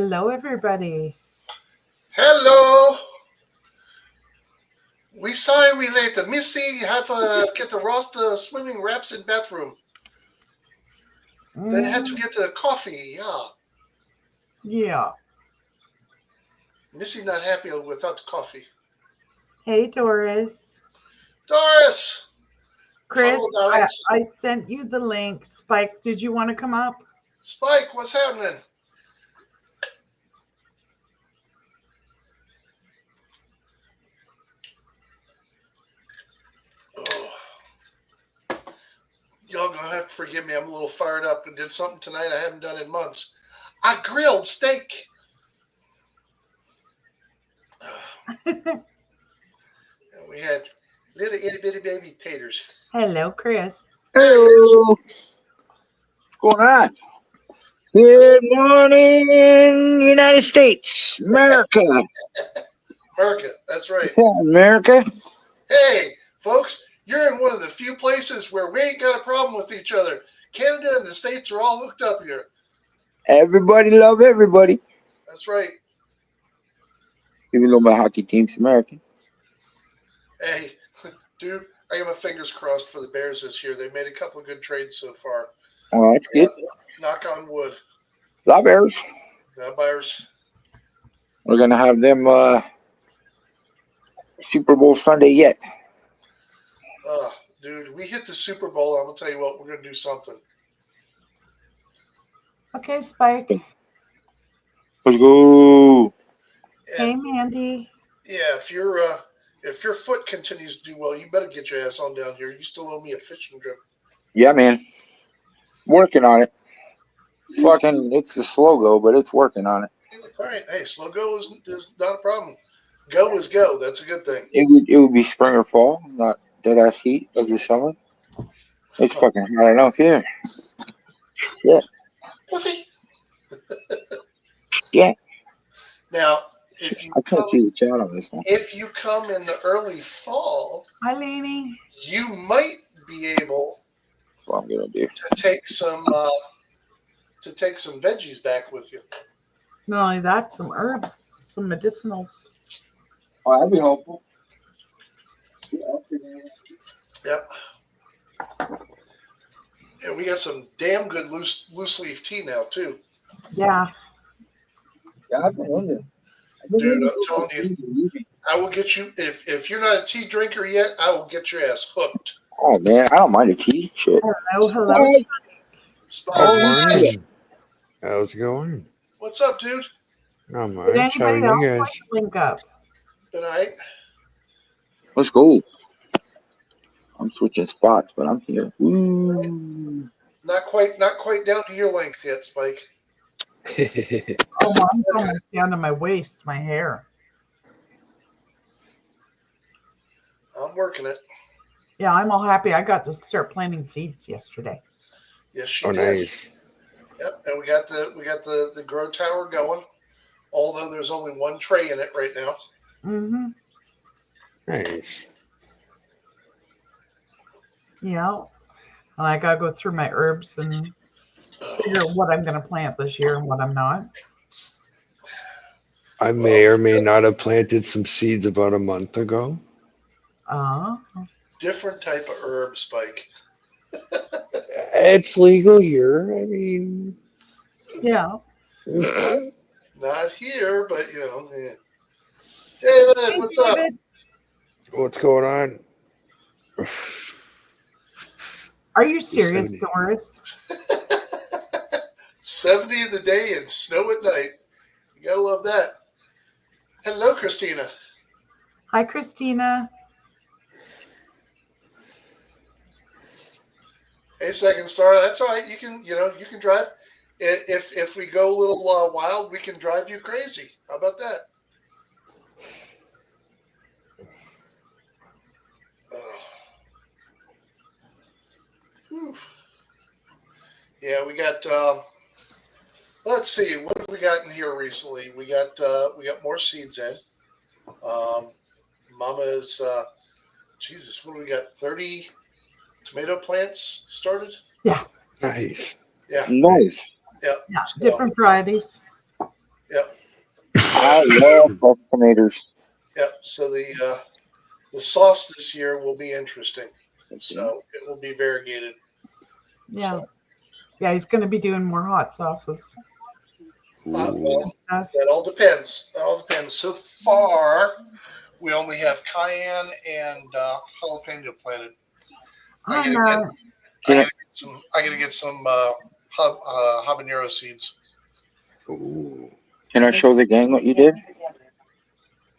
Hello, everybody. Hello. We sorry we late. Missy have get the roster swimming wraps in bathroom. They had to Mm, get the coffee. Yeah. yeah. Missy not happy without the coffee. Hey, Doris. Doris. Hello, Chris, Doris. I sent you the link. Spike, did you want to come up? Spike, what's happening? Oh, y'all gonna have to forgive me. I'm a little fired up and did something tonight I haven't done in months. I grilled steak. And we had little itty bitty baby taters. Hello, Chris. There it is. Hello, what's going on? Good morning, United States, America. America, that's right. Yeah, America. Hey, folks, you're in one of the few places where we ain't got a problem with each other. Canada and the States are all hooked up here. Everybody love everybody. That's right. Even though my hockey team's American. Hey, dude, I got my fingers crossed for the Bears this year. They made a couple of good trades so far. Well, that's Yeah, good. knock on wood. Love Bears. Buyers. We're gonna have them Super Bowl Sunday yet. Dude, we hit the Super Bowl. I'm gonna tell you what, we're gonna do something. Okay, Spike. Let's go. Hey, And Mandy. yeah, if your foot continues to do well, you better get your ass on down here. You still owe me a fishing trip. Yeah, man. Working on it. Fucking, it's a slow go, but it's working on it. All right. Hey, slow go is not a problem. Go is go. That's a good thing. It would be spring or fall, not dead ass heat of the summer. It's fucking hot enough here. Yeah, Pussy. yeah. Now, if you I can't come see the chat on this one. if you come in the early fall, Hi, Lainey. you might be able That's what I'm gonna do. to take some veggies back with you. Not only that, some herbs, some medicinals. Oh, that'd be helpful. Yep. And we got some damn good loose leaf tea now too, Yeah. Yeah, I've been into. dude. I'm telling you, I will get you if you're not a tea drinker yet. I will get your ass hooked. Oh man, I don't mind a tea. Shit. Hello, hello. Hey, Spike, Good oh shit. morning. How's it going? what's up, dude? Not Did much. How are anybody else you like guys? to link up? Good night. Let's go. I'm switching spots, but I'm here. Ooh. Not quite down to your length yet, Spike. Oh, mine's almost down to my waist, my hair. I'm working it. Yeah, I'm all happy. I got to start planting seeds yesterday. Yes, she Oh, did. nice. Yep, and we got the grow tower going. Although there's only one tray in it right now. Mm-hmm. Nice. Yeah. And I gotta go through my herbs and figure out what I'm gonna plant this year and what I'm not. I Well, may or may not have planted some seeds about a month ago. Uh, different type of herb, Spike. It's legal here. I mean, yeah. Not here, but you know. Yeah. David, Hey, what's up? David, what's going on? are you serious, 70. Doris? 70 in the day and snow at night. You gotta love that. Hello, Christina. Hi, Christina. Hey, Second Star. That's all right. You can drive. If we go a little wild, we can drive you crazy. How about that? Whew. Yeah, we got. Let's see, what have we got in here recently? We got more seeds in. Um, Mama is Jesus. What do we got? 30 tomato plants started. Yeah. Nice. Yeah, Nice. yeah. Yeah. So Different varieties. Yep. I love fresh tomatoes. Yep. So the sauce this year will be interesting. So it will be variegated. Yeah. So, Yeah, he's going to be doing more hot sauces. well, Stuff. that all depends. That all depends. So far, we only have cayenne and jalapeno planted. I I'm gotta Can I, get some habanero seeds. Ooh. can I show the gang what you did?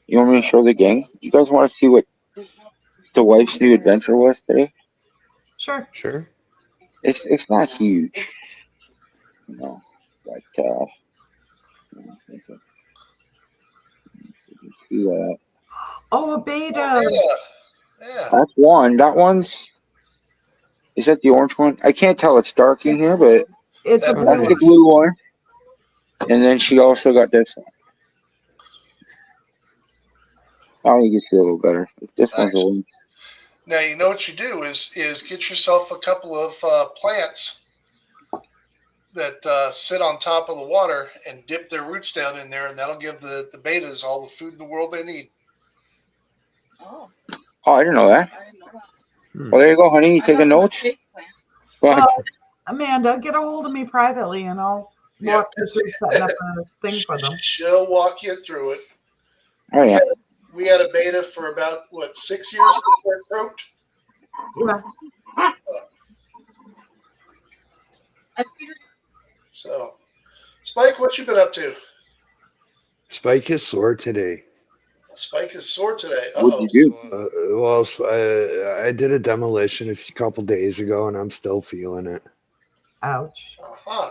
You want me to show the gang? You guys want to see what the wife's new adventure was today? sure. Sure. It's not huge, but yeah, Oh, a Oh, beta. yeah. that's one. That one's is that the orange one? I can't tell. It's dark in here, but It's a That- that's blue the one. blue one. And then she also got this one. Oh, you can see a little better. This one's Nice. orange. Now you know what you do is get yourself a couple of plants that sit on top of the water and dip their roots down in there, and that'll give the betas all the food in the world they need. Oh, I didn't know that. Hmm. Well, there you go, honey. You taking notes? Go ahead. Amanda, get a hold of me privately and I'll Yeah. walk you through setting up a thing for them. She'll walk you through it. Oh yeah. We had a beta for about 6 years before it croaked. Yeah. So, Spike, what you been up to? Spike is sore today. Spike is sore today. What'd you do? Well, I did a demolition a couple days ago, and I'm still feeling it Ouch. Uh-huh.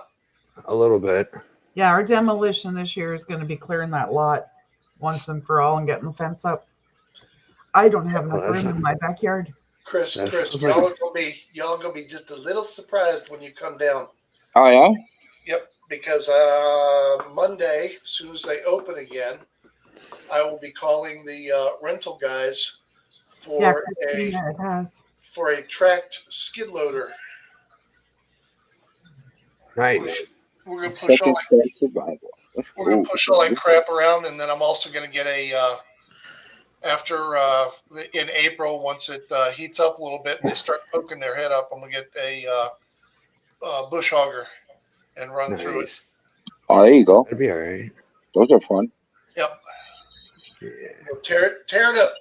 a little bit. Yeah, our demolition this year is going to be clearing that lot once and for all and getting the fence up. I don't have enough Well, that's room in my backyard. Chris, That Chris, sounds y'all like- are gonna be just a little surprised when you come down. Oh yeah. Yep, because Monday, as soon as they open again, I will be calling the rental guys Yeah, for Christina, it has. a tracked skid loader. Nice. We're gonna push all Second step survival. That's we're gonna cool. push all that crap around, and then I'm also gonna get a after in April, once it heats up a little bit and they start poking their head up, I'm gonna get a bush hogger and run through it. Nice. Oh, there you go. That'd be all right. Those are fun. Yep, Yeah. tear it up,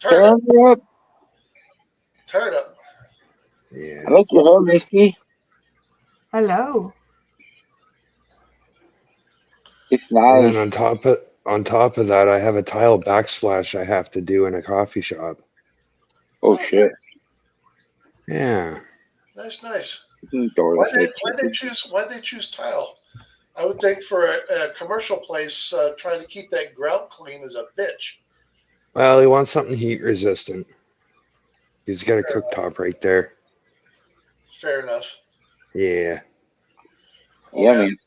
tear it up, Turn me up. tear it up. Yeah. I like your hair, Misty. Hello. It's And then nice. on top of that, I have a tile backsplash I have to do in a coffee shop. Oh shit. Nice. Why'd Why'd they choose tile? I would think for a commercial place, trying to keep that grout clean is a bitch. Well, he wants something heat resistant. He's got a cooktop right there. Fair enough. Yeah. Yeah, man.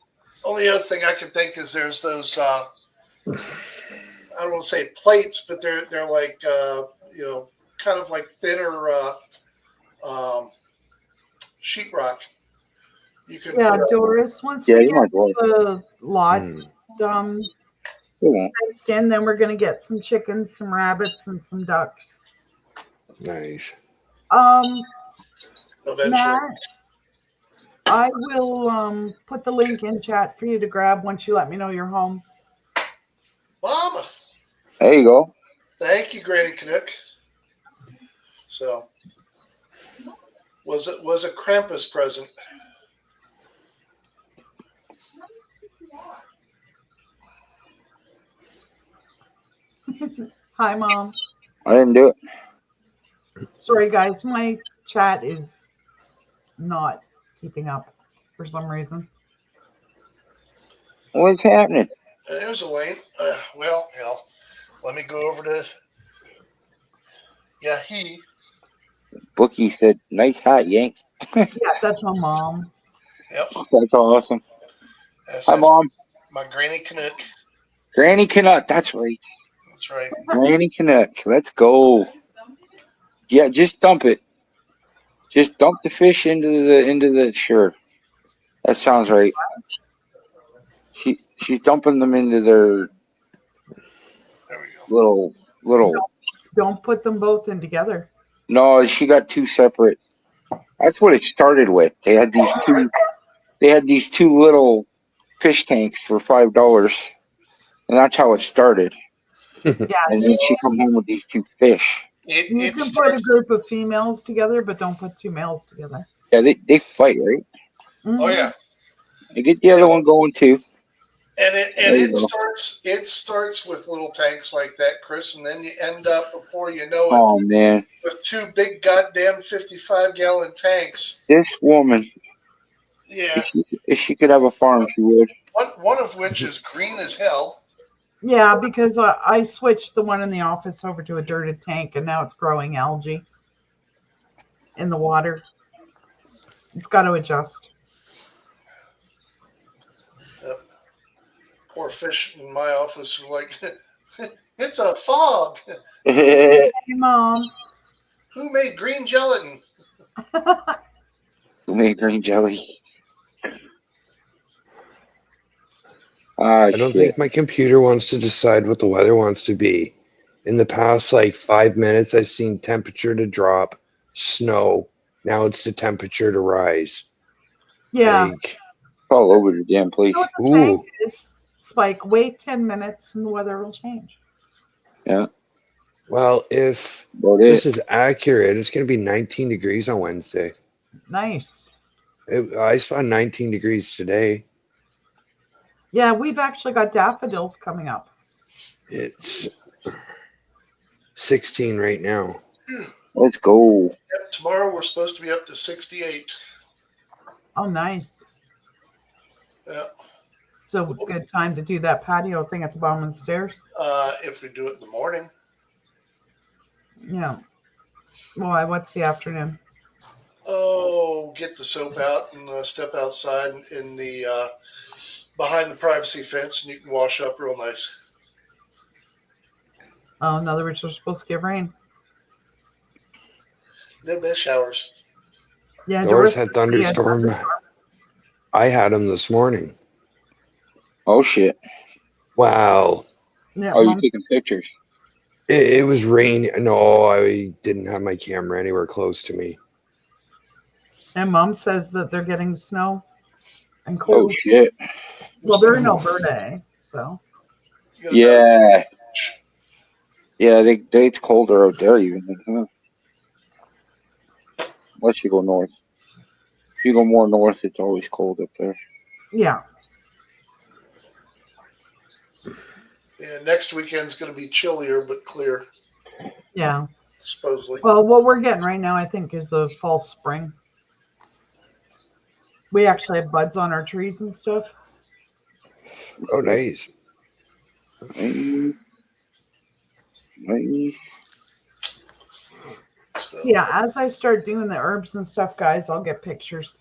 Only other thing I can think is there's those I don't want to say plates, but they're like kind of like thinner sheetrock. You can Yeah, put Doris, once Yeah, we you get might go. the lot Hmm. They won't. fenced in, then we're going to get some chickens, some rabbits, and some ducks. Nice. eventually. Matt, I will put the link in chat for you to grab once you let me know you're home. Mama, There you go. thank you, Granny Canuck. So was a Krampus present. Hi, Mom. I didn't do it. Sorry, guys. My chat is not keeping up for some reason. What's happening? There's Elaine. Well, hell, let me go over to. Yeah, Bookie said, "Nice hat, Yank." Yeah, that's my mom. Yep. That's awesome. That's, Hi, that's Mom. my Granny Canuck. Granny Canuck. That's right. That's right. Granny Canuck. Let's go. Yeah, just dump it. Just dump the fish into the. Sure. That sounds right. She's dumping them into their There we go. little. Don't put them both in together. No, she got two separate. That's what it started with. They had these two. They had these two little fish tanks for $5, and that's how it started. Yeah, And then she come home with these two fish. you It can put a starts. group of females together, but don't put two males together. Yeah, they fight, right? Oh yeah, They get the other one going too. and There you it go. starts. It starts with little tanks like that, Chris, and then you end up before you know it Oh man, with two big goddamn 55-gallon tanks. this woman, Yeah, if she could have a farm, she would. one of which is green as hell. Yeah, because I switched the one in the office over to a dirted tank, and now it's growing algae in the water. It's got to adjust. Poor fish in my office are like, it's a fog. Hey, Mom. Who made green gelatin? Who made green jelly? I don't think my computer wants to decide what the weather wants to be. In the past, like 5 minutes, I've seen temperature to drop, snow. Now it's the temperature to rise. Yeah. Like, all over the damn place. You know what the ooh, tank is, Spike, wait 10 minutes and the weather will change. Yeah, well, if about this it. is accurate, it's going to be 19 degrees on Wednesday. Nice. I saw 19 degrees today. Yeah, we've actually got daffodils coming up. It's 16 right now. Let's go. Yep, tomorrow we're supposed to be up to 68. Oh, nice. Yeah. So good time to do that patio thing at the bottom of the stairs. If we do it in the morning. Yeah. Why? What's the afternoon? Oh, get the soap out and step outside in the behind the privacy fence, and you can wash up real nice. Oh, in other words, we're supposed to get rain. No best showers. Yeah, Doris Doris had thunderstorm. I had them this morning. Oh shit. Wow. Yeah, Oh, you Mom, taking pictures? It was rain. No, I didn't have my camera anywhere close to me. and Mom says that they're getting snow and Oh cold. shit. Well, they're in Alberta, eh? So You got about Yeah. Yeah, it's colder out there even. Huh? Unless you go north. If you go more north, it's always cold up there. yeah. Yeah, next weekend's going to be chillier but clear, Yeah. supposedly. Well, what we're getting right now, I think, is a false spring. We actually have buds on our trees and stuff. Oh, nice. Nice. So, Yeah, as I start doing the herbs and stuff, guys, I'll get pictures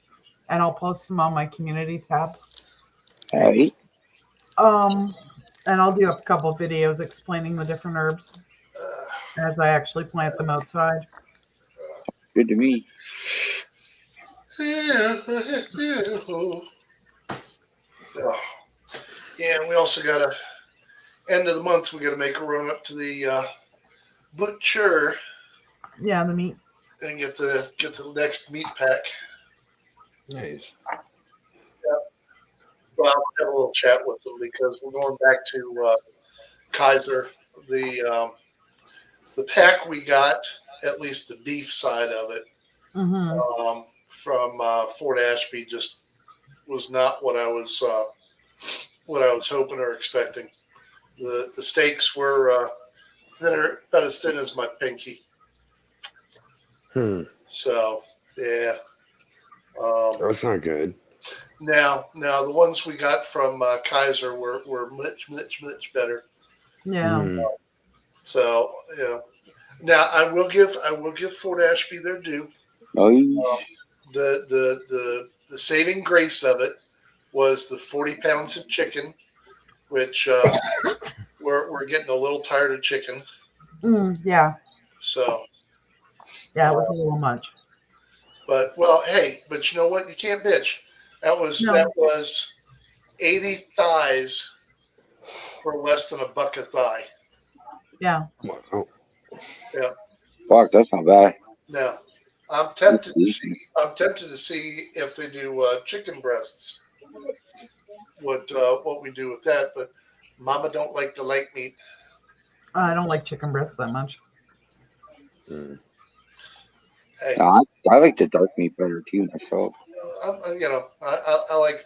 and I'll post them on my community tab. Hey. And I'll do a couple videos explaining the different herbs as I actually plant them outside. Good to me. Yeah, and we also got to end of the month. We got to make a run up to the butcher Yeah, the meat. and get the next meat pack. Nice. Well, I'll have a little chat with them because we're going back to Kaiser. The pack we got, at least the beef side of it, Mm-hmm. from Fort Ashby, just was not what I was hoping or expecting. The steaks were thinner, about as thin as my pinky. So yeah. That's not good. Now the ones we got from Kaiser were much better. Yeah. So now I will give Fort Ashby their due. Nice. The saving grace of it was the 40 pounds of chicken, which we're getting a little tired of chicken. Yeah. So Yeah, it was a little much. but you know what? You can't bitch. That was 80 thighs for less than $1 a thigh. Yeah. Wow. Fuck, that's not bad. Now, I'm tempted to see. I'm tempted to see if they do chicken breasts. What we do with that? But Mama don't like the light meat. I don't like chicken breasts that much. Mm. Hey, No, I like the dark meat better too myself. I like.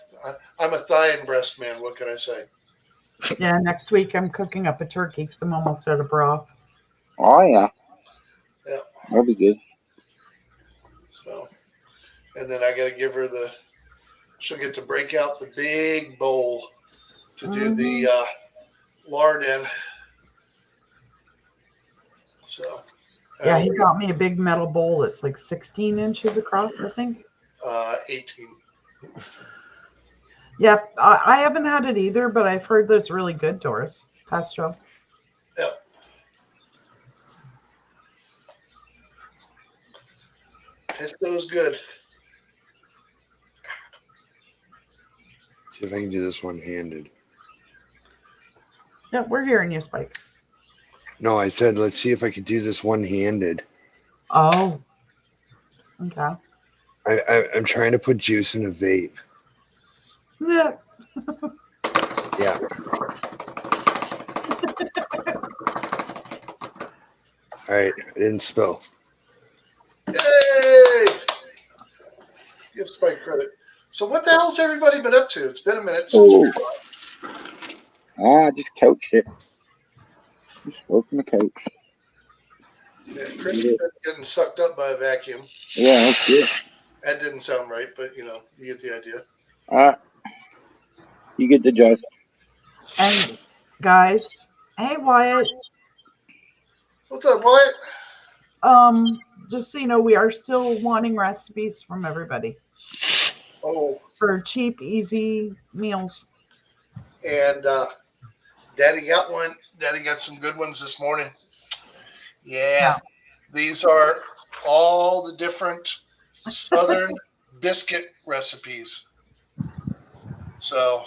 I'm a thigh and breast man. What can I say? Yeah, next week I'm cooking up a turkey because I'm almost out of broth. Oh yeah, Yeah. that'll be good. So, and then I got to give her the. She'll get to break out the big bowl to do the lard in. So. Yeah, he got me a big metal bowl that's like 16 inches across, I think. 18. Yep, I haven't had it either, but I've heard that it's really good, Doris. Pesto. Yep. Pesto's good. See if I can do this one-handed. Yeah, we're hearing you, Spike. No, I said let's see if I could do this one-handed. Oh. Okay. I'm trying to put juice in a vape. Yeah. Yeah. All right, I didn't spill. Yay! Give Spike credit. So what the hell's everybody been up to? It's been a minute since we Just couch it. Just working the couch. Chris has been getting sucked up by a vacuum. Yeah, that's good. That didn't sound right, but you get the idea. You get the gist. And guys, hey Wyatt. What's up, Wyatt? Just so you know, we are still wanting recipes from everybody Oh, for cheap, easy meals. and Daddy got one. Daddy got some good ones this morning. Yeah. These are all the different Southern biscuit recipes. So.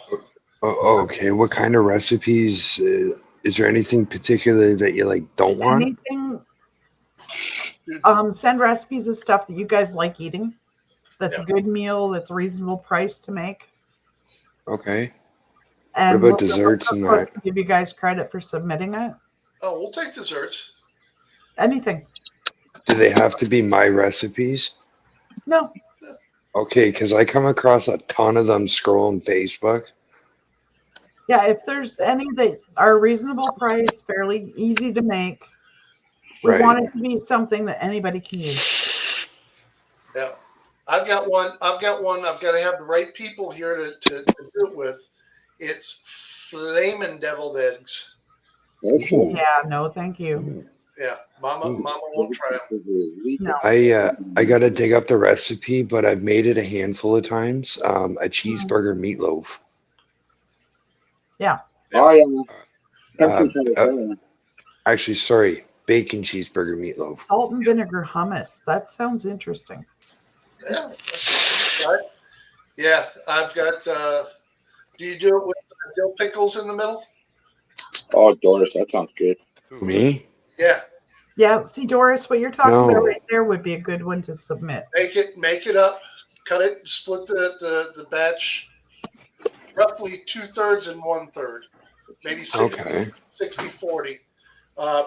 Oh, okay. What kind of recipes? Is there anything particular that you don't want? Anything. Send recipes of stuff that you guys like eating. That's a good meal. That's a reasonable price to make. Okay. And what about desserts and that? Give you guys credit for submitting it. Oh, we'll take desserts. Anything. Do they have to be my recipes? No. Okay, because I come across a ton of them scrolling Facebook. Yeah, if there's any that are reasonable price, fairly easy to make, we want it to be something that anybody can use. Yeah. I've got one. I've got to have the right people here to do it with. It's flaming deviled eggs. Yeah, no, thank you. Yeah, Mama won't try them. No. I got to dig up the recipe, but I've made it a handful of times. A cheeseburger meatloaf. Yeah. Oh yeah. Actually, sorry, bacon cheeseburger meatloaf. Salt and vinegar hummus. That sounds interesting. Yeah. Yeah, I've got. Do you do it with dill pickles in the middle? Oh, Doris, that sounds good. Me? Yeah. Yeah. See, Doris, what you're talking about right there would be a good one to submit. Make it up, cut it, split the batch roughly 2/3 and 1/3, maybe 60-40.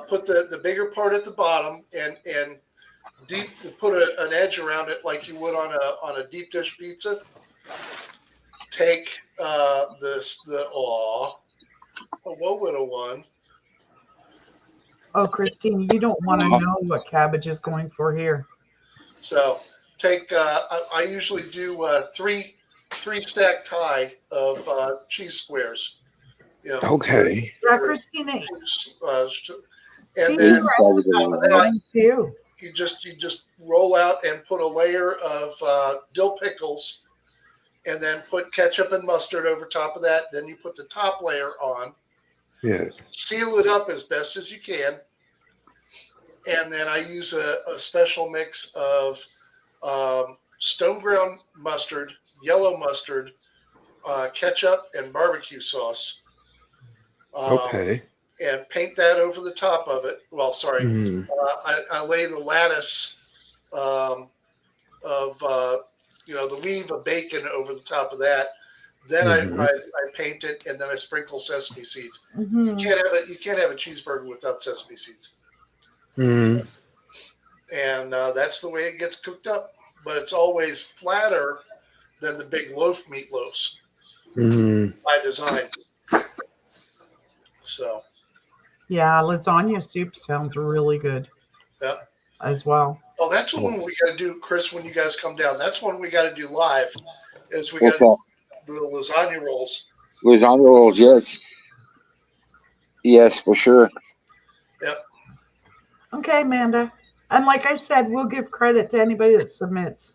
Put the bigger part at the bottom and put an edge around it like you would on a deep dish pizza. Take what would have won? Oh, Christine, you don't want to know what cabbage is going for here. So take. I usually do three stacked high of cheese squares. Okay. Yeah, Christina. And then you just roll out and put a layer of dill pickles, and then put ketchup and mustard over top of that. Then you put the top layer on. Yes. Seal it up as best as you can. And then I use a special mix of stone ground mustard, yellow mustard, ketchup and barbecue sauce. Okay. And paint that over the top of it. Well, sorry, Mhm. I lay the lattice of the weave of bacon over the top of that. Then Mhm. I paint it, and then I sprinkle sesame seeds. Hmm. You can't have a cheeseburger without sesame seeds, Mhm. and that's the way it gets cooked up. But it's always flatter than the big loaf meatloafs Mhm. by design. So Yeah, lasagna soup sounds really good yeah. as well. Oh, that's one we got to do, Chris. When you guys come down, that's one we got to do live. Is we What's got that? the lasagna rolls. Lasagna rolls, yes. Yes, for sure. Yep. Okay, Amanda. And like I said, we'll give credit to anybody that submits.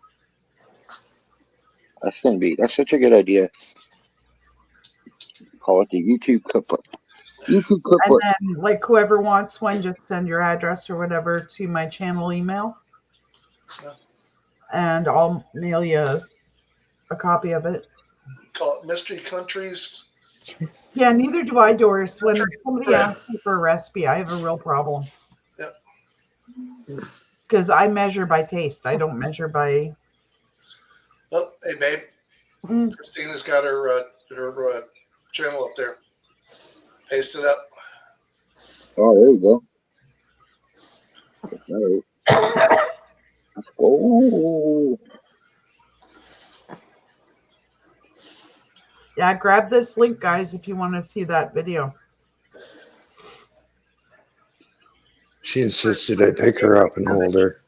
That's such a good idea. Call it the YouTube cookbook. YouTube And cookbook. then, like, whoever wants one, just send your address or whatever to my channel email. Yeah. And I'll mail you a copy of it. Call it Mystery Countries. Yeah, neither do I, Doris. When somebody Bread. asks me for a recipe, I have a real problem. Yep. Because I measure by taste. I don't measure by. Oh, hey, babe. Mm, Christina's got her channel up there. Paste it up. Oh, there you go. All right. Let's go. yeah, grab this link, guys, if you want to see that video. She insisted I pick her up and hold her.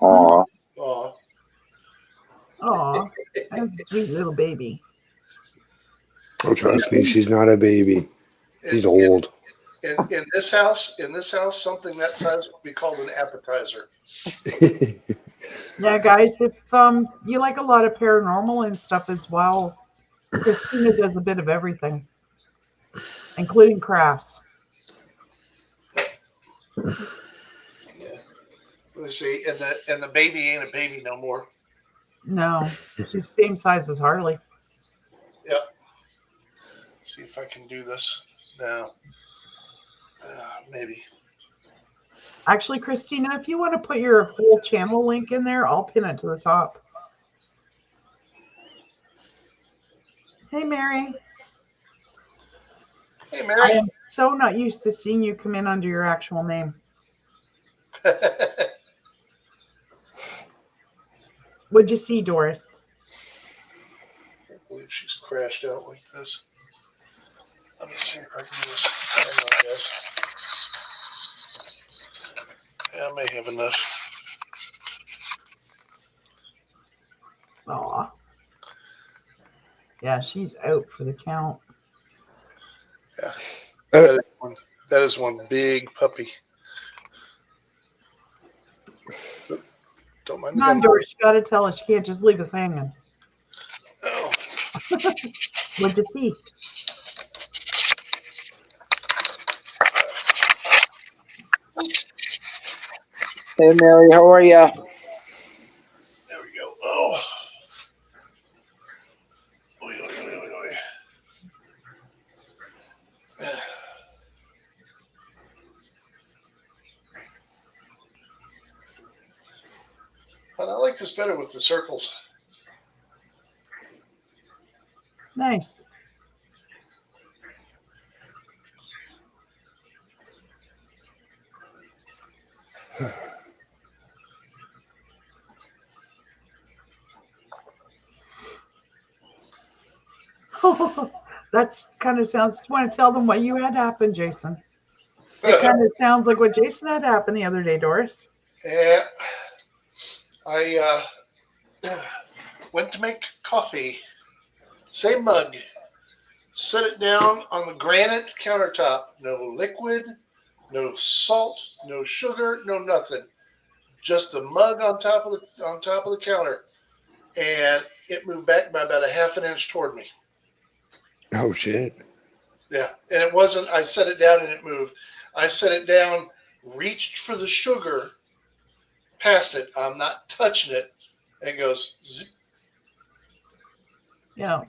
Aw. Oh, Aw, that's a sweet little baby. Oh, trust me, she's not a baby. She's in, old. in this house, something that size would be called an appetizer. Yeah, guys, if you like a lot of paranormal and stuff as well, Christina does a bit of everything, including crafts. Yeah. Let me see. And the baby ain't a baby no more. No, she's the same size as Harley. Yep. Let's see if I can do this now. Maybe. Actually, Christina, if you want to put your whole channel link in there, I'll pin it to the top. Hey, Mary. Hey, I Mary. am so not used to seeing you come in under your actual name. What'd you see, Doris? I believe she's crashed out like this. Let me see if I can do this. Hang on, guys. Yeah, I may have enough. Aw. Yeah, she's out for the count. Yeah. That is one big puppy. Don't mind the Come on, gun. Doris, you gotta tell us. She can't just leave us hanging. Oh, What'd you see? Hey, Mary, how are ya? there we go. Oh. Oy, oy, oy, oy, oy. But I like this better with the circles. Nice. That's kind of sounds. Just want to tell them what you had happen, Jason. It kind of sounds like what Jason had happen the other day, Doris. Yeah. I went to make coffee. Same mug. Set it down on the granite countertop. No liquid, no salt, no sugar, no nothing. Just the mug on top of the counter, and it moved back by about a half an inch toward me. Oh shit. Yeah, and it wasn't. I set it down and it moved. I set it down, reached for the sugar, past it. I'm not touching it. And it goes zip. Yeah.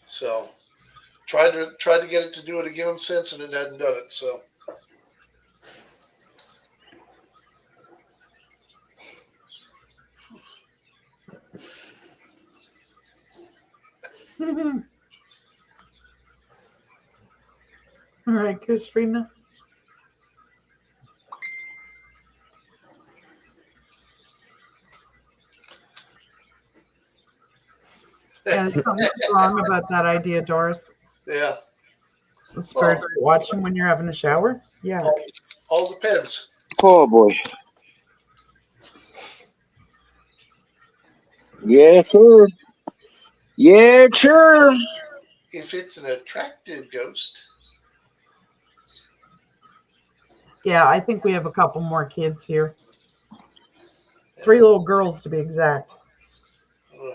So tried to get it to do it again since, and it hadn't done it. So All right, Christina. Yeah, there's something wrong about that idea, Doris. yeah, The spirits watching when you're having a shower. Yeah. all depends. Oh boy. Yeah, sure. Yeah, sure. If it's an attractive ghost, Yeah, I think we have a couple more kids here. 3 little girls to be exact.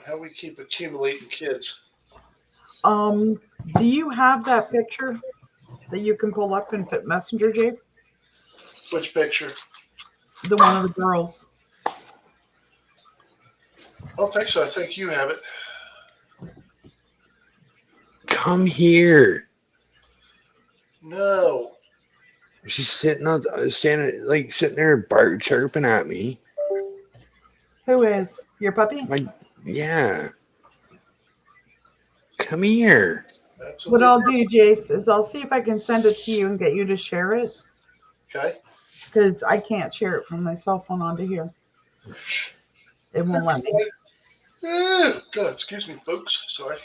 how we keep accumulating kids. Do you have that picture that you can pull up in Fit Messenger, Jace? Which picture? The one of the girls. I don't think so. I think you have it. Come here. No. She's sitting sitting there chirping at me. Who is your puppy? Yeah. Come here. That's What I'll do, Jace, is I'll see if I can send it to you and get you to share it. Okay. Because I can't share it from my cell phone onto here. It won't let me. God, excuse me, folks. Sorry.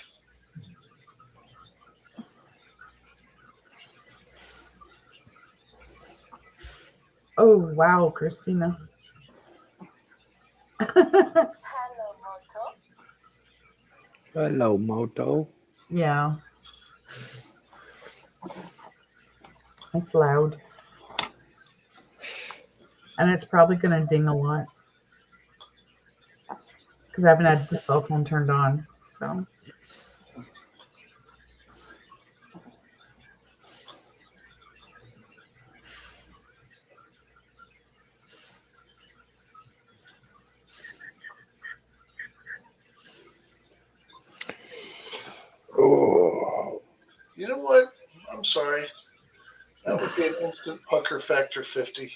Oh, wow, Christina. Hello, Moto. Yeah. It's loud. And it's probably going to ding a lot. Because I haven't had the cell phone turned on. So. Oh. You know what? I'm sorry. That would be an instant pucker factor 50.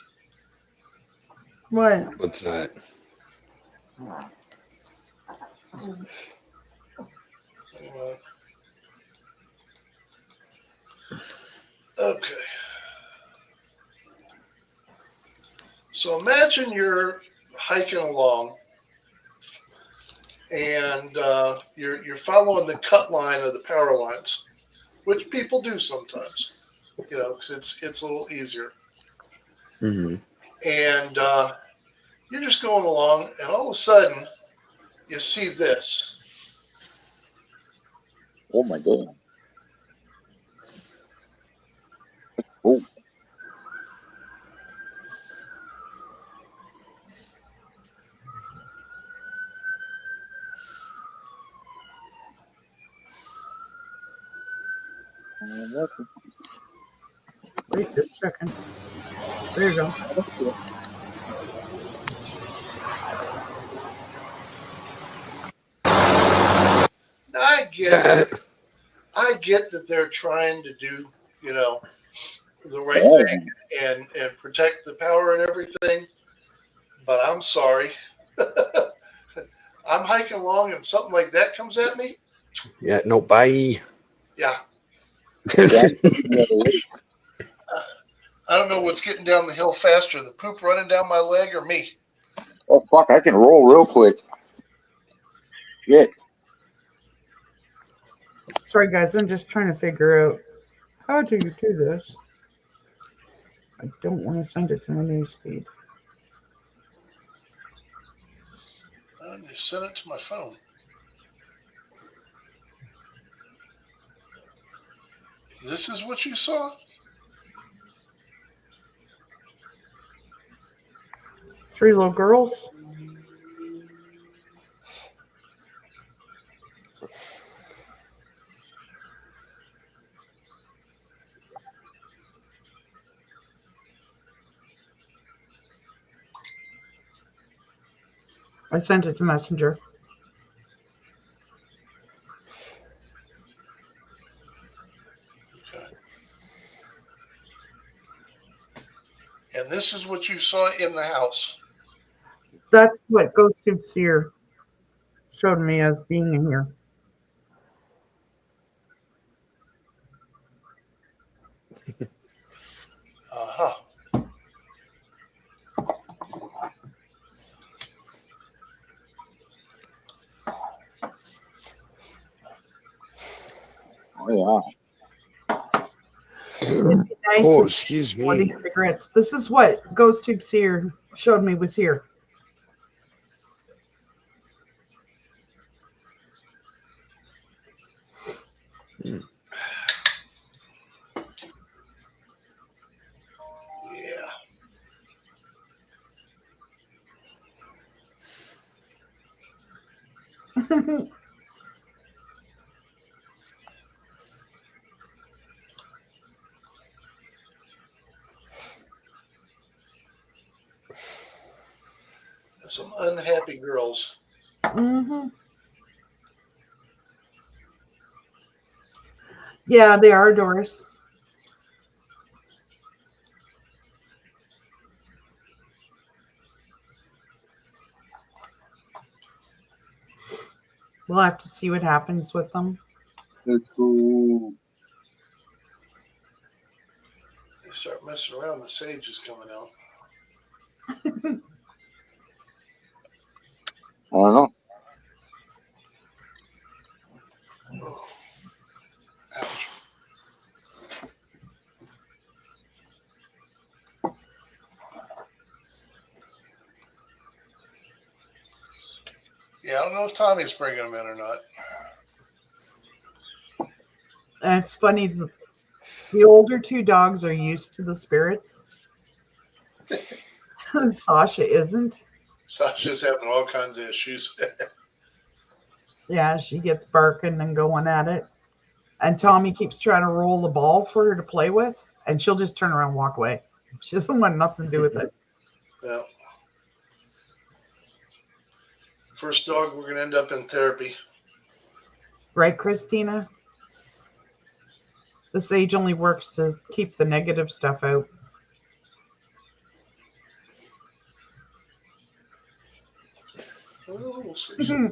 What? What's that? Okay. So imagine you're hiking along and you're following the cut line of the power lines, which people do sometimes, because it's a little easier. Mm-hmm. And you're just going along, and all of a sudden, you see this. Oh my god. Oh. Wait just a second. There you go. I get that they're trying to do, the right Oh. thing and protect the power and everything, but I'm sorry. I'm hiking along and something like that comes at me. Yeah, no, bye. Yeah. Yeah. I don't know what's getting down the hill faster, the poop running down my leg or me. Oh fuck! I can roll real quick. Shit. Sorry, guys. I'm just trying to figure out how do you do this. I don't want to send it to my newsfeed. I just sent it to my phone. This is what you saw? 3 little girls. I sent it to Messenger. And this is what you saw in the house. That's what Ghost Tube Seer showed me as being in here. Uh-huh. Oh It'd be nice Oh, if excuse more of these me. cigarettes. This is what Ghost Tube Seer showed me was here. Yeah. Some unhappy girls. hmm Yeah, they are, Doris. We'll have to see what happens with them. Let's go. They start messing around, the sage is coming out. I don't know. Oh, ouch. Yeah, I don't know if Tommy's bringing them in or not. And it's funny, the older two dogs are used to the spirits. Sasha isn't. Sasha's having all kinds of issues. Yeah, she gets barking and going at it. And Tommy keeps trying to roll the ball for her to play with, and she'll just turn around and walk away. She doesn't want nothing to do with it. Yeah. First dog, we're going to end up in therapy. Right, Christina? The sage only works to keep the negative stuff out. Well, we'll see.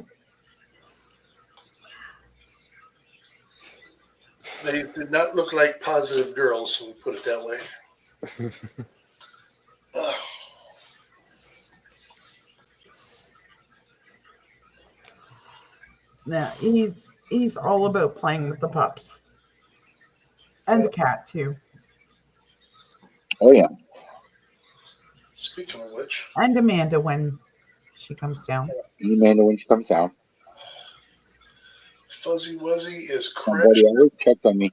They did not look like positive girls, we'll put it that way. Ugh. Yeah, he's all about playing with the pups. And the cat too. Oh yeah. Speaking of which, And Amanda when she comes down. Amanda when she comes down. Fuzzy Wuzzy is Somebody crashed. always checked on me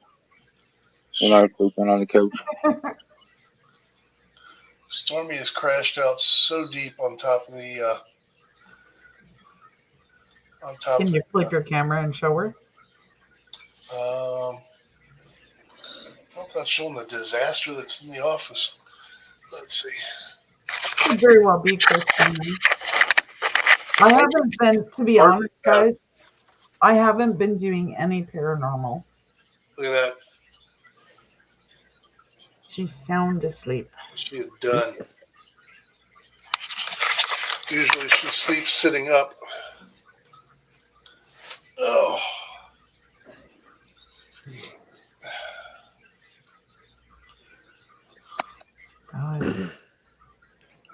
when I was sleeping on the couch. Stormy has crashed out so deep on top of the Can you flip your camera and show her? I don't know if showing the disaster that's in the office. Let's see. Could very well be Christine. I haven't been, to be honest, guys, I haven't been doing any paranormal. Look at that. She's sound asleep. She is done. Usually she sleeps sitting up. Oh. God.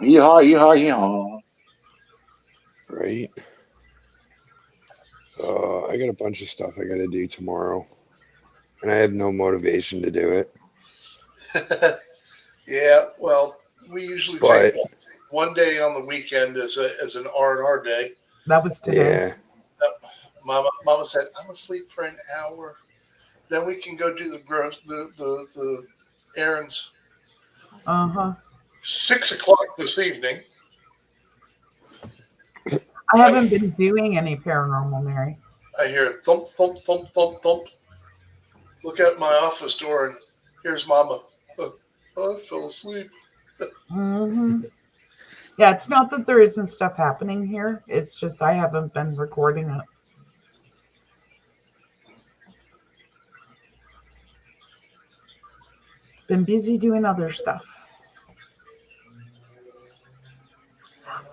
Yeehaw, yeehaw, yeehaw. Right. I got a bunch of stuff I got to do tomorrow, and I have no motivation to do it. Yeah, well, we usually But take one day on the weekend as an R&R day. That was today. yeah, Mama said, I'm gonna sleep for an hour. Then we can go do the errands. Uh-huh. 6 o'clock this evening. I haven't been doing any paranormal, Mary. I hear thump, thump, thump, thump, thump. Look at my office door, and here's Mama. I fell asleep. Mm-hmm. Yeah, it's not that there isn't stuff happening here. It's just I haven't been recording it. Been busy doing other stuff.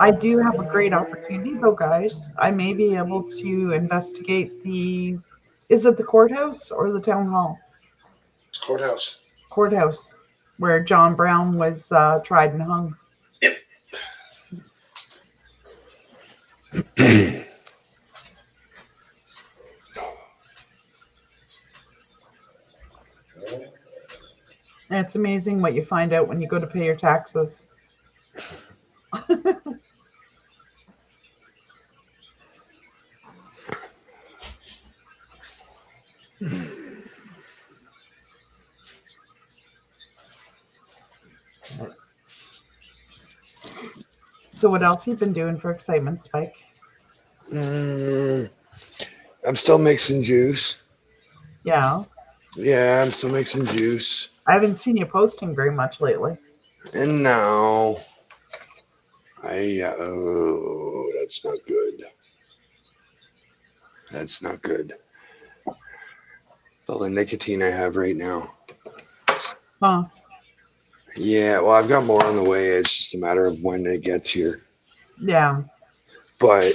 I do have a great opportunity though, guys. I may be able to investigate the, is it the courthouse or the town hall? It's courthouse. Courthouse, where John Brown was tried and hung. Yep. And it's amazing what you find out when you go to pay your taxes. So what else you been doing for excitement, Spike? I'm still mixing juice. Yeah. Yeah, I'm still mixing juice. I haven't seen you posting very much lately. And now, oh, that's not good. That's not good. All the nicotine I have right now. Huh. Yeah, well, I've got more on the way. It's just a matter of when it gets here. Yeah. But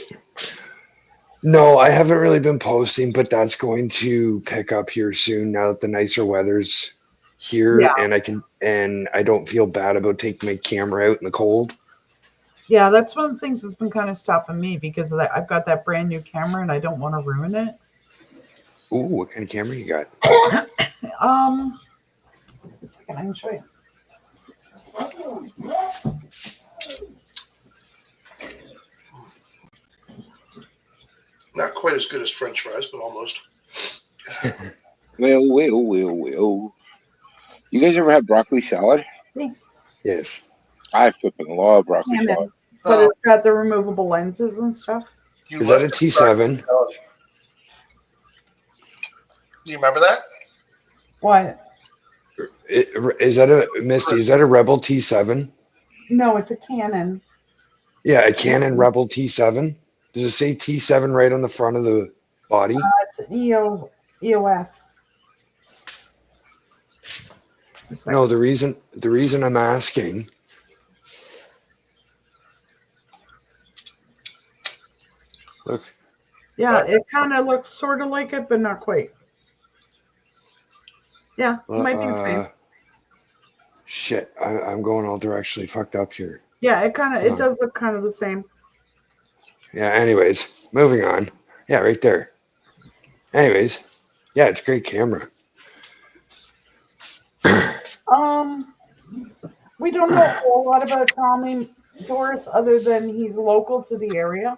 no, I haven't really been posting, but that's going to pick up here soon now that the nicer weather's here Yeah. and I don't feel bad about taking my camera out in the cold. Yeah, that's one of the things that's been kind of stopping me because of that. I've got that brand new camera and I don't want to ruin it. Ooh, what kind of camera you got? A second, I can show you. Not quite as good as French fries, but almost. Well. You guys ever had broccoli salad? Yes. I flipping love broccoli Canon, salad. but it's got the removable lenses and stuff. You Is that a left T7? Do you remember that? What? Is that a Misty? Is that a Rebel T7? No, it's a Canon. Yeah, a Canon Rebel T7. Does it say T7 right on the front of the body? It's an EOS. No, the reason I'm asking. Look. Yeah, it kind of looks sort of like it, but not quite. Yeah, it might be the same. Shit, I'm going all directionally fucked up here. Yeah, it does look kind of the same. Yeah, anyways, moving on. Yeah, right there. Anyways, yeah, it's a great camera. We don't know a whole lot about Tommy Doris other than he's local to the area.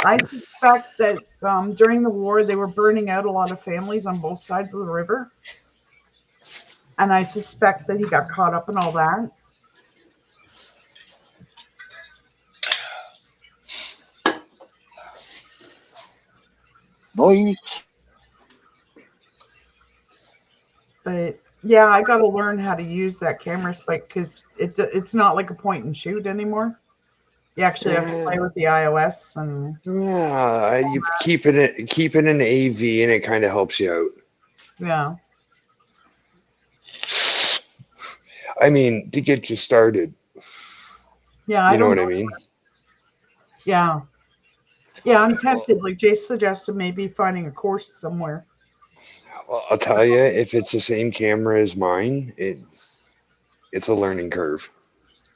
I suspect that during the war they were burning out a lot of families on both sides of the river. And I suspect that he got caught up in all that. Noise. But yeah, I got to learn how to use that camera, Spike, because it's not like a point and shoot anymore. You actually have to play with the iOS and Yeah, you keep it in AV and it kind of helps you out. yeah. I mean, to get you started. Yeah, You know what I mean? Yeah. Yeah, I'm tempted. Like Jay suggested, maybe finding a course somewhere. Well, I'll tell you, if it's the same camera as mine, it's a learning curve.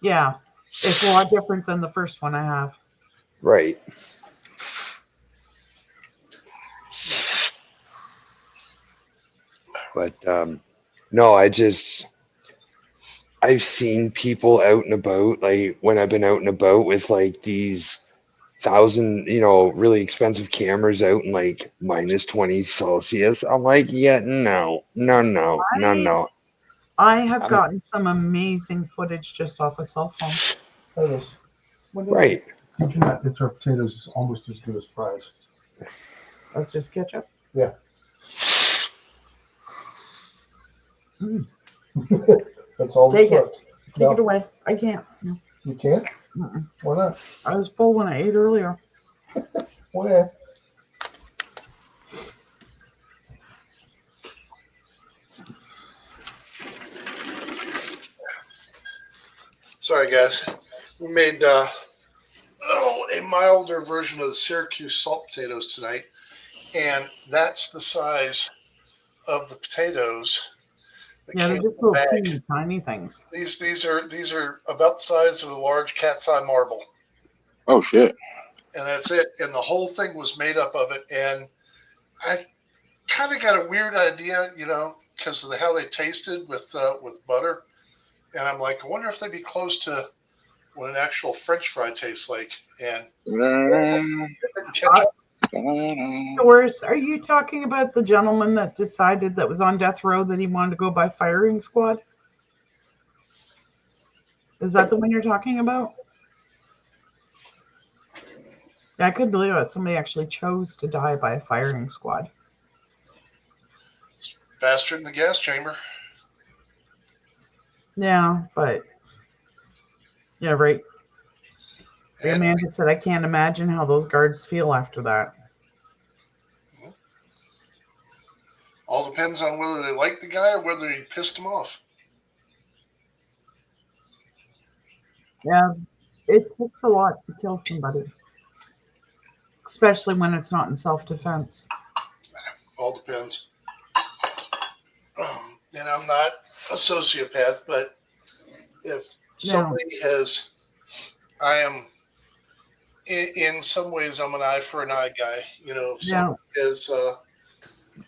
Yeah, it's a lot different than the first one I have. Right. But no, I've seen people out and about, like when I've been out and about with like these 1,000, really expensive cameras out in like -20 Celsius. I'm like, yeah, no. I have gotten some amazing footage just off a cell phone. Potatoes. Right. Did you not? It's our potatoes is almost as good as fries. That's just ketchup. Yeah. That's all that's Take it. left. Take it away. I can't. No. You can't? Mm-mm. Why not? I was full when I ate earlier. Why? Sorry, guys. We made a milder version of the Syracuse salt potatoes tonight, and that's the size of the potatoes that Yeah, they're came in just the little bag. teeny tiny things. These are about the size of a large cat's eye marble, Oh shit. and that's it. And the whole thing was made up of it. And I kind of got a weird idea, because of how they tasted with butter. And I'm like, I wonder if they'd be close to what an actual French fry tastes like. And it didn't catch up. Doris, are you talking about the gentleman that decided that was on death row that he wanted to go by firing squad? Is that the one you're talking about? Yeah, I couldn't believe it. Somebody actually chose to die by a firing squad. Faster in the gas chamber. Yeah, but yeah, right. And Amanda said, I can't imagine how those guards feel after that. all depends on whether they like the guy or whether he pissed him off. Yeah, it takes a lot to kill somebody, especially when it's not in self-defense. All depends. And I'm not a sociopath, but if somebody I am, in some ways, I'm an eye for an eye guy. If somebody is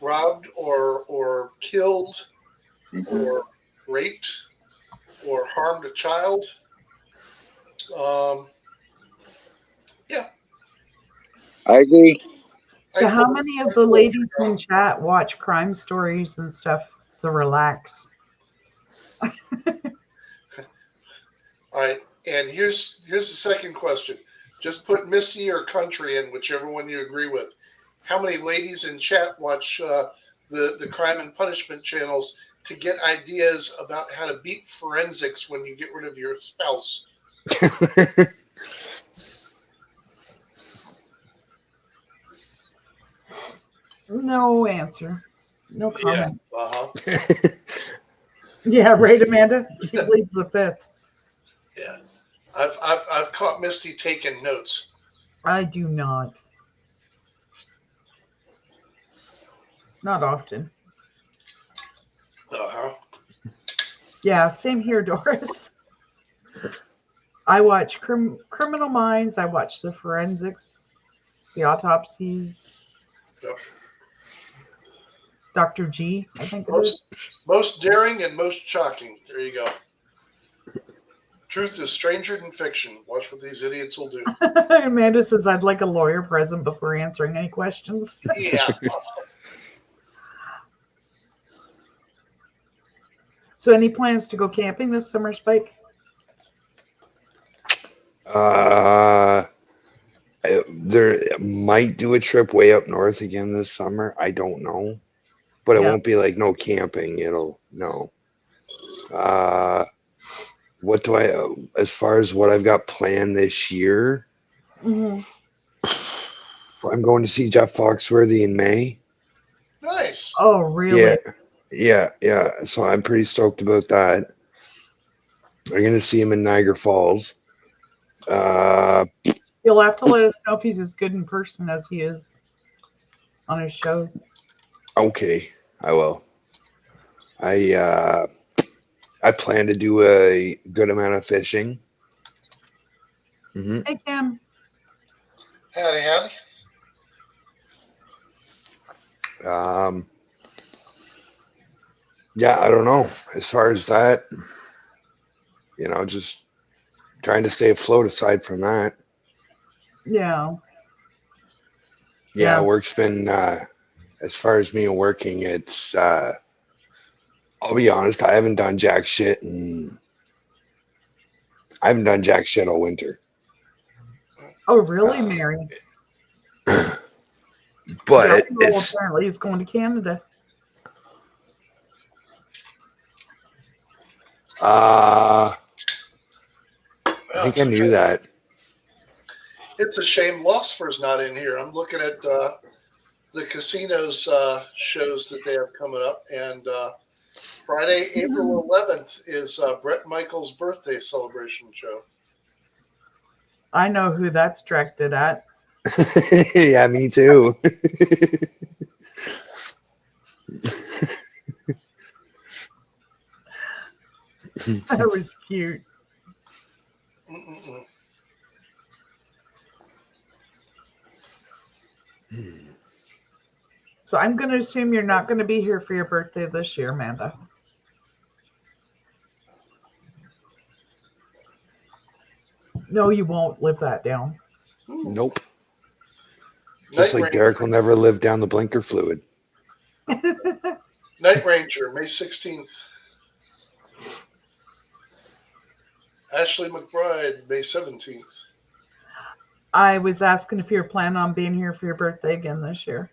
robbed or killed or raped or harmed a child, yeah. I agree. So how many of the ladies in chat watch crime stories and stuff to relax? All right, and here's the second question. Just put Misty or Country in, whichever one you agree with. How many ladies in chat watch the crime and punishment channels to get ideas about how to beat forensics when you get rid of your spouse? No answer. No comment. Yeah. Uh-huh. Yeah, right, Amanda? She pleads the fifth. Yeah. I've caught Misty taking notes. I do not. Not often. Uh-huh. Yeah, same here, Doris. I watch Criminal Minds. I watch the forensics, the autopsies. Yep. Dr. G, I think it is. Most daring and most shocking. There you go. Truth is stranger than fiction. Watch what these idiots will do. Amanda says, I'd like a lawyer present before answering any questions. Yeah. So any plans to go camping this summer, Spike? There might do a trip way up north again this summer. I don't know, but it won't be like no camping. What do I, as far as what I've got planned this year? Mm-hmm. I'm going to see Jeff Foxworthy in May. Nice. Oh, really? Yeah. So I'm pretty stoked about that. I'm going to see him in Niagara Falls. You'll have to let us know if he's as good in person as he is on his shows. Okay, I will. I plan to do a good amount of fishing. Mm-hmm. Hey, Kim. Howdy. Yeah, I don't know. As far as that, just trying to stay afloat aside from that. Yeah. Yeah. Work's been, as far as me working, it's, I'll be honest, I haven't done jack shit all winter. Oh, really, Mary? But apparently he's going to Canada. I think I knew that. It's a shame Lucifer's not in here. I'm looking at the casinos shows that they have coming up, and Friday, April 11th is Bret Michaels' birthday celebration show. I know who that's directed at. Yeah, me too. That was cute. Mm-mm-mm. So I'm going to assume you're not going to be here for your birthday this year, Amanda. No, you won't live that down. Ooh. Nope. Night Just like Ranger. Derek will never live down the blinker fluid. Night Ranger, May 16th. Ashley McBride, May 17th. I was asking if you're planning on being here for your birthday again this year.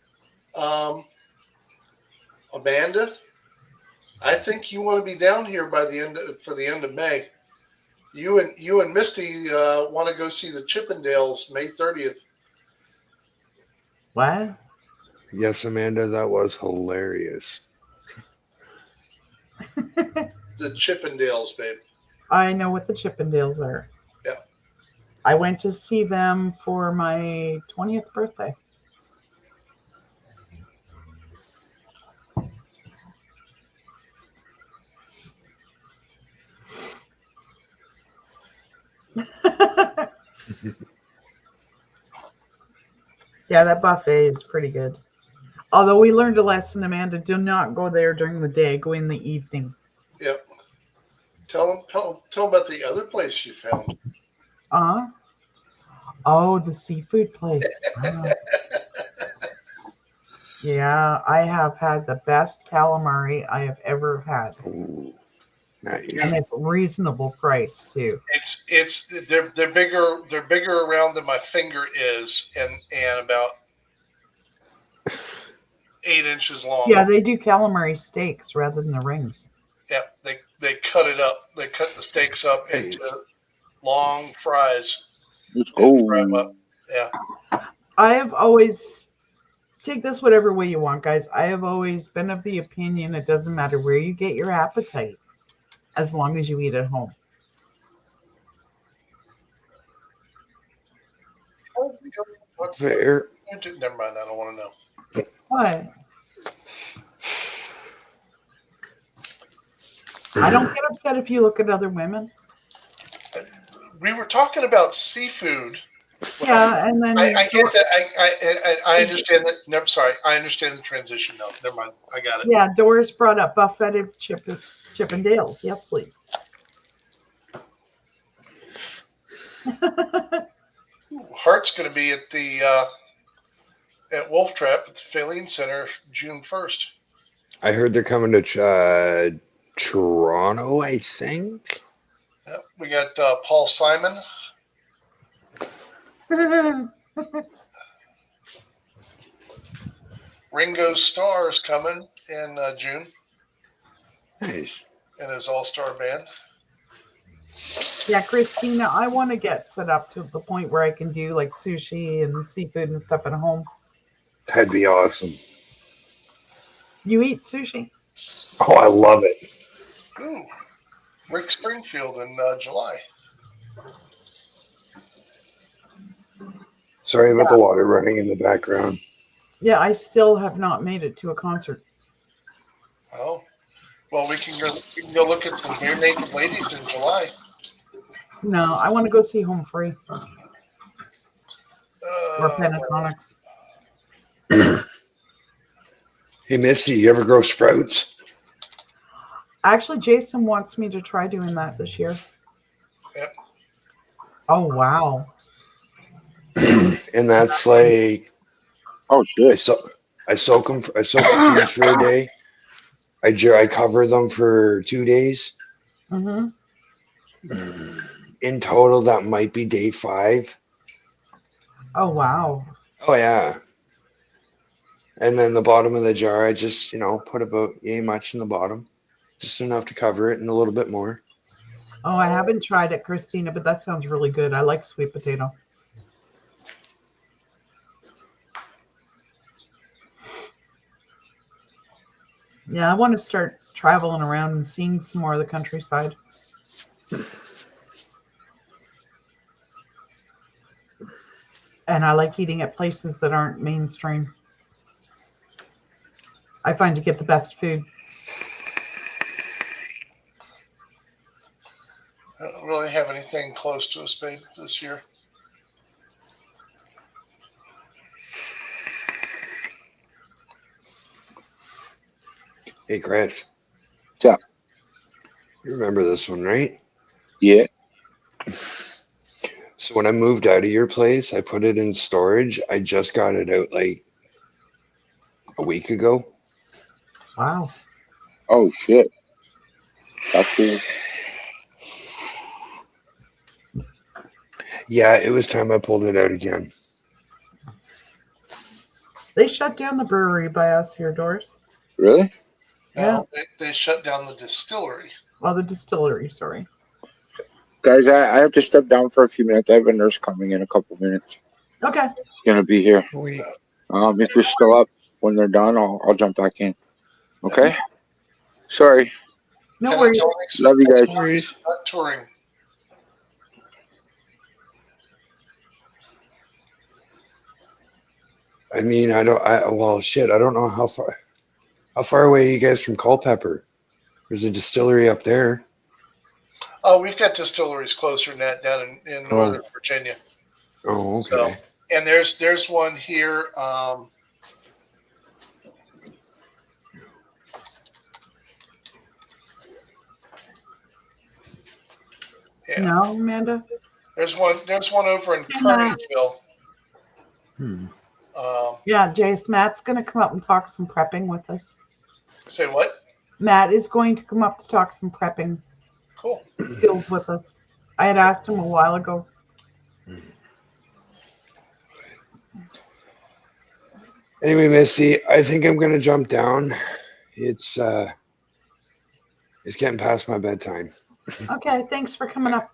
Amanda, I think you want to be down here by for the end of May. You and Misty want to go see the Chippendales May 30th. What? Yes, Amanda, that was hilarious. The Chippendales, babe. I know what the Chippendales are. Yeah. I went to see them for my 20th birthday. Yeah, that buffet is pretty good. Although we learned a lesson, Amanda, do not go there during the day. Go in the evening. Yep. Tell them about the other place you found. Oh, the seafood place. Yeah, I have had the best calamari I have ever had. Ooh, nice. And it's reasonable price too. They're bigger around than my finger is, and about 8 inches long. Yeah, they do calamari steaks rather than the rings. Yeah, they cut it up. They cut the steaks up into long fries. Let's And go. fry them up. Yeah. I have always take this whatever way you want, guys. I have always been of the opinion it doesn't matter where you get your appetite, as long as you eat at home. Fair. Never mind. I don't want to know. What? I don't get upset if you look at other women. We were talking about seafood. Yeah, and then I get that. I understand that. No, sorry. I understand the transition now. Never mind. I got it. yeah, Doris brought up buffeted Chippendales. Yes, please. Hart's going to be at the at Wolf Trap at the Faline Center June 1st. I heard they're coming to Toronto, I think. Yep. We got Paul Simon. Ringo Starr is coming in June Nice. in his all-star band. Yeah, Christina, I want to get set up to the point where I can do like sushi and seafood and stuff at home. That'd be awesome. You eat sushi? Oh, I love it. Ooh, Rick Springfield in July. Sorry about the water running in the background. Yeah, I still have not made it to a concert. Oh, well, we can go look at some Bare Naked Ladies in July. No, I want to go see Home Free or Pentatonics. Hey, Misty, you ever grow sprouts? Actually, Jason wants me to try doing that this year. Yep. Oh, wow. And that's like, Oh shit! I soak them. I soak the seeds for a day. I cover them for 2 days. Mm-hmm. In total, that might be day 5. Oh, wow. Oh yeah. And then the bottom of the jar, I just put about yay much in the bottom, just enough to cover it, and a little bit more. Oh, I haven't tried it, Christina, but that sounds really good. I like sweet potato. Yeah, I want to start traveling around and seeing some more of the countryside. And I like eating at places that aren't mainstream. I find to get the best food. I don't really have anything close to a spade this year. Hey, Chris. Yeah. You remember this one, right? Yeah. So when I moved out of your place, I put it in storage. I just got it out like a week ago. Wow. Oh shit. That's cool. Yeah, it was time I pulled it out again. They shut down the brewery by us here, Doris. Really? Now they shut down the distillery. Well, the distillery, sorry. Guys, I have to step down for a few minutes. I have a nurse coming in a couple minutes. Okay. Gonna be here. Wait. If you're still up when they're done, I'll jump back in. Okay? Sorry. No worries. Pentatonics, Love you guys. Pentatonics, not touring. I mean, well, shit, I don't know how far away are you guys from Culpeper? There's a distillery up there. Oh, we've got distilleries closer than that down in Northern Virginia. Oh, okay. So, and there's one here. Yeah, No, Amanda? there's one over in Hey, Matt. Kearneysville. Hmm. Yeah, Jace, Matt's going to come up and talk some prepping with us. Say what? Matt is going to come up to talk some prepping Cool. skills with us. I had asked him a while ago. Anyway, Missy, I think I'm gonna jump down. It's getting past my bedtime. Okay, thanks for coming up.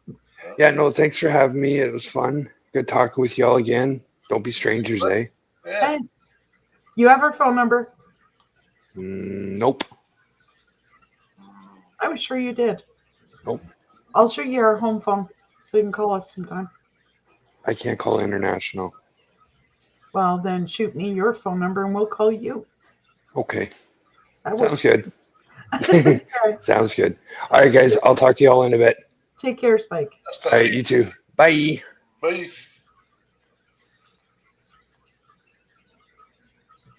Yeah, no, thanks for having me. It was fun. Good talking with y'all again. Don't be strangers, eh? Yeah. Hey, you have our phone number? Nope. I was sure you did. Nope. I'll show you our home phone so you can call us sometime. I can't call international. Well, then shoot me your phone number and we'll call you. Okay. That Sounds works. good. Okay. Sounds good. All right, guys. I'll talk to y'all in a bit. Take care, Spike. That's All right, you too. Bye. Bye.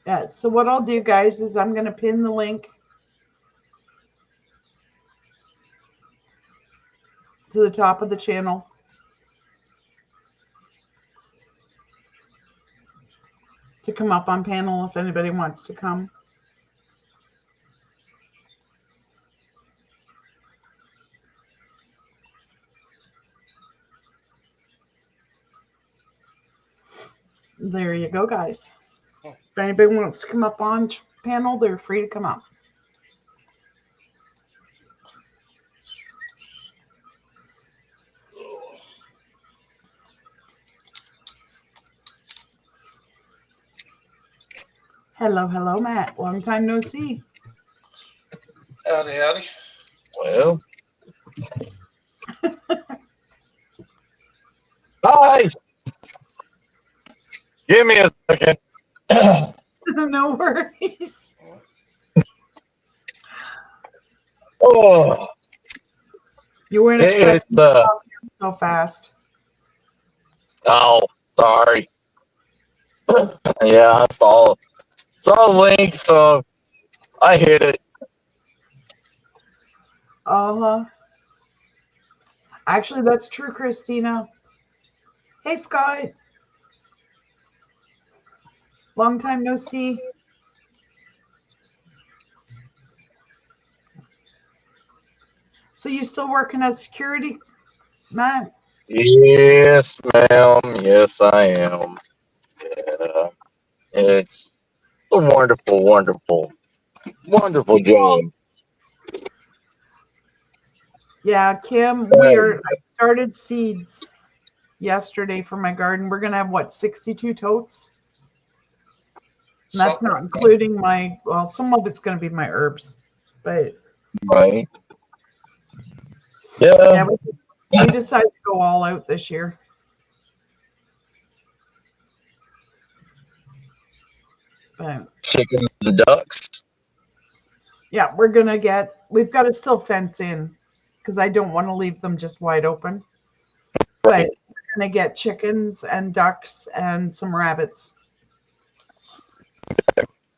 Yeah, so what I'll do, guys, is I'm going to pin the link to the top of the channel. To come up on panel if anybody wants to come. There you go, guys. If anybody wants to come up on panel, they're free to come up. Hello, hello, Matt. Long time no see. Howdy, howdy. Well. Hi. Give me a second. No worries. Oh, You weren't expecting it's to talk so fast. oh, sorry. Yeah, I saw the link, so I hit it. Uh-huh. Actually, that's true, Christina. Hey, Scott. Long time no see. So you still working as security, Matt? Yes, ma'am. Yes, I am. Yeah, it's a wonderful, wonderful, wonderful job. Yeah, Kim, I started seeds yesterday for my garden. We're gonna have what, 62 totes? And that's Something not like that. including some of it's gonna be my herbs. But Right. yeah, Yeah. we decided to go all out this year. But chickens and ducks. yeah, we've got to still fence in because I don't want to leave them just wide open. But we're gonna get chickens and ducks and some rabbits.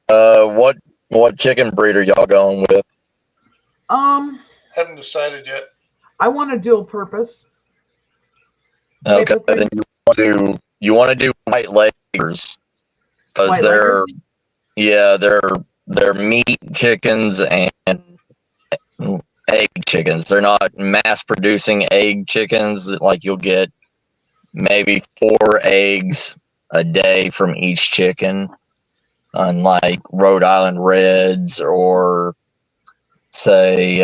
What chicken breed are y'all going with? Haven't decided yet. I want a dual purpose. Okay, Typically. then you want to do white leggers because White they're meat chickens and egg chickens. They're not mass producing egg chickens. Like you'll get maybe 4 eggs a day from each chicken, unlike Rhode Island Reds or say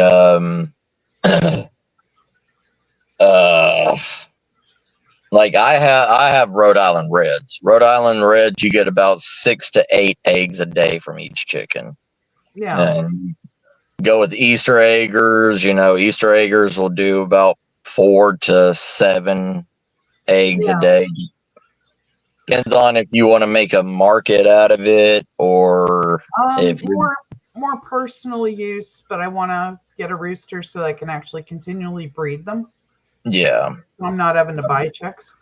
like I have Rhode Island Reds. Rhode Island Reds, you get about 6 to 8 eggs a day from each chicken. Yeah. And go with Easter eggers. Easter eggers will do about 4 to 7 eggs a day. Depends on if you want to make a market out of it or if more personal use, but I want to get a rooster so I can actually continually breed them. Yeah. So I'm not having to buy chicks.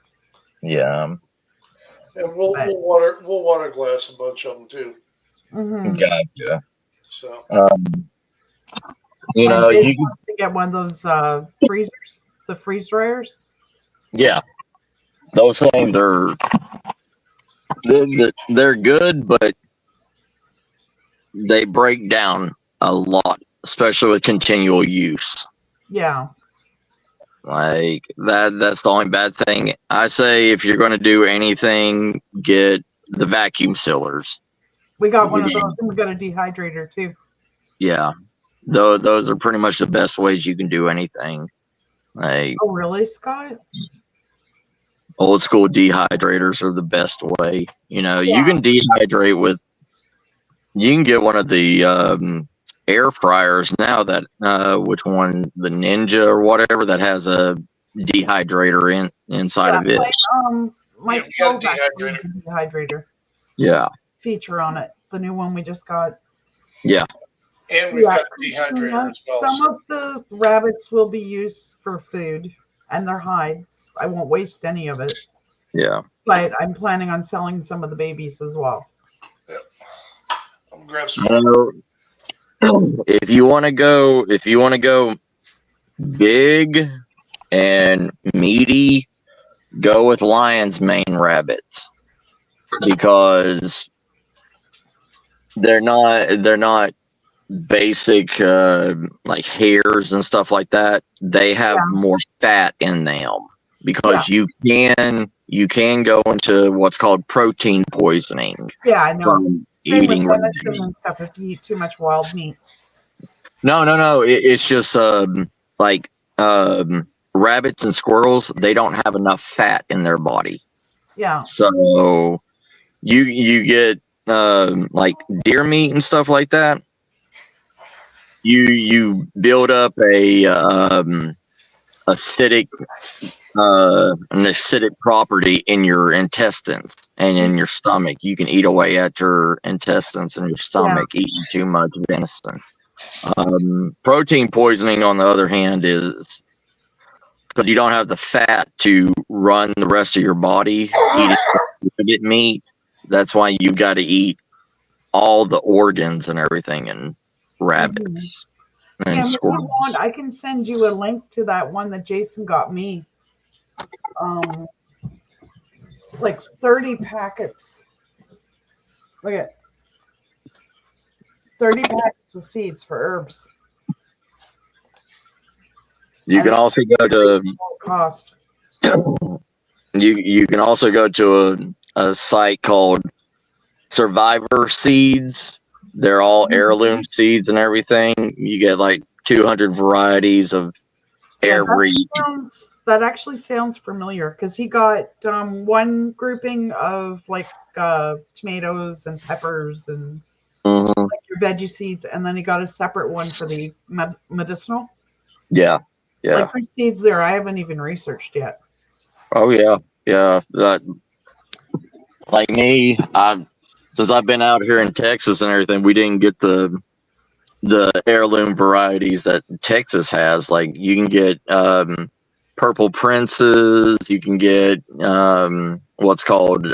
Yeah. And we'll water glass a bunch of them too. Mm-hmm. Gotcha. So you My know, baby you can, wants to get one of those freezers, the freeze dryers. yeah, those things are they're good, but they break down a lot, especially with continual use. Yeah. Like that's the only bad thing. I say if you're going to do anything, get the vacuum sealers. We got one of those, and we got a dehydrator too. Yeah, those are pretty much the best ways you can do anything. Like Oh, really, Scott? old school dehydrators are the best way. You Yeah. can dehydrate with. You can get one of the air fryers now that which one, the Ninja or whatever, that has a dehydrator inside of it. My Yeah, we got a stove actually has a dehydrator Yeah, feature on it. The new one we just got. yeah, and we've got a dehydrator as well. Some of the rabbits will be used for food and their hides. I won't waste any of it, yeah. but I'm planning on selling some of the babies as well. I'm gonna grab some. If you want to go big and meaty, go with lion's mane rabbits because they're not basic like hairs and stuff like that. They have more fat in them because you can go into what's called protein poisoning. Yeah, I know. From Same eating with venison and stuff if you eat too much wild meat. No. It's just like rabbits and squirrels. They don't have enough fat in their body. Yeah. So you get like deer meat and stuff like that. You build up an acidic property in your intestines and in your stomach. You can eat away at your intestines and your stomach eating too much venison. Protein poisoning, on the other hand, is because you don't have the fat to run the rest of your body eating meat. That's why you've got to eat all the organs and everything in rabbits and If you squirrels. want, I can send you a link to that one that Jason got me. It's like 30 packets. Look at 30 packets of seeds for herbs. You can also go to Cost. you can also go to a site called Survivor Seeds. They're all heirloom seeds and everything. You get like 200 varieties of every. That actually sounds familiar because he got one grouping of like tomatoes and peppers and like your veggie seeds, and then he got a separate one for the medicinal. Yeah. Like which seeds there, I haven't even researched yet. Oh yeah. Like me, since I've been out here in Texas and everything, we didn't get the heirloom varieties that Texas has. Like you can get purple princes, you can get what's called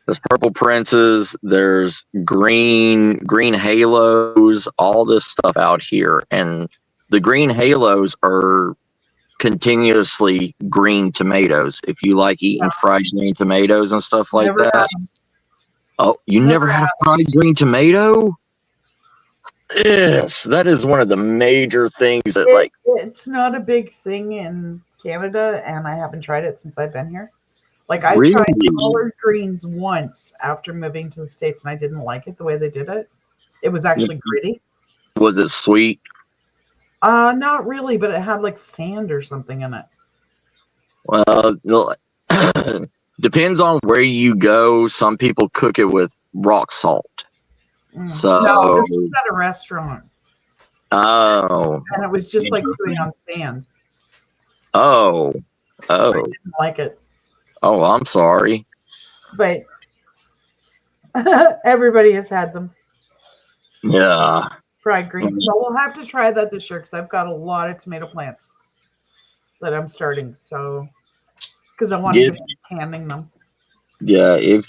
there's purple princes, there's green halos, all this stuff out here, and the green halos are continuously green tomatoes. If you like eating fried green tomatoes and stuff like Never that. had 'em. Oh, you never had a fried green tomato? Yes, that is one of the major things that It's not a big thing in Canada, and I haven't tried it since I've been here. Like I Really? tried collard greens once after moving to the States, and I didn't like it the way they did it. It was actually gritty. Was it sweet? Not really, but it had like sand or something in it. Well, depends on where you go. Some people cook it with rock salt. So No, this was at a restaurant, oh, and it was just like chewing on sand. oh, I didn't like it, oh, I'm sorry. but everybody has had them. Yeah. Fried greens. So we'll have to try that this year because I've got a lot of tomato plants that I'm starting. So because I want to get canning them. Yeah, if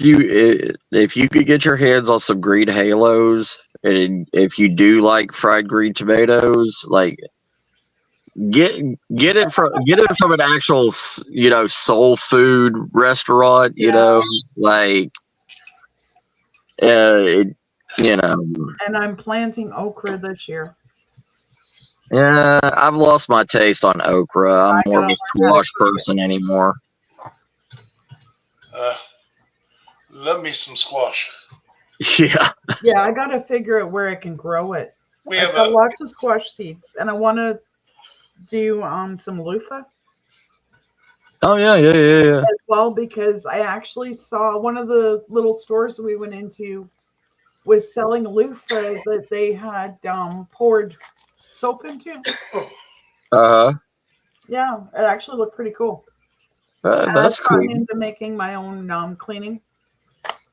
you could get your hands on some green halos, and if you do like fried green tomatoes, like get it from an actual soul food restaurant. You know, like And I'm planting okra this year. Yeah, I've lost my taste on okra. I'm more of a squash person anymore. Love me some squash. Yeah. Yeah, I gotta figure out where I can grow it. We I've have got lots of squash seeds, and I want to do some loofah Oh yeah. as well, because I actually saw one of the little stores we went into was selling loofah that they had poured soap into. Yeah, it actually looked pretty cool. And That's I've gotten cool. into making my own cleaning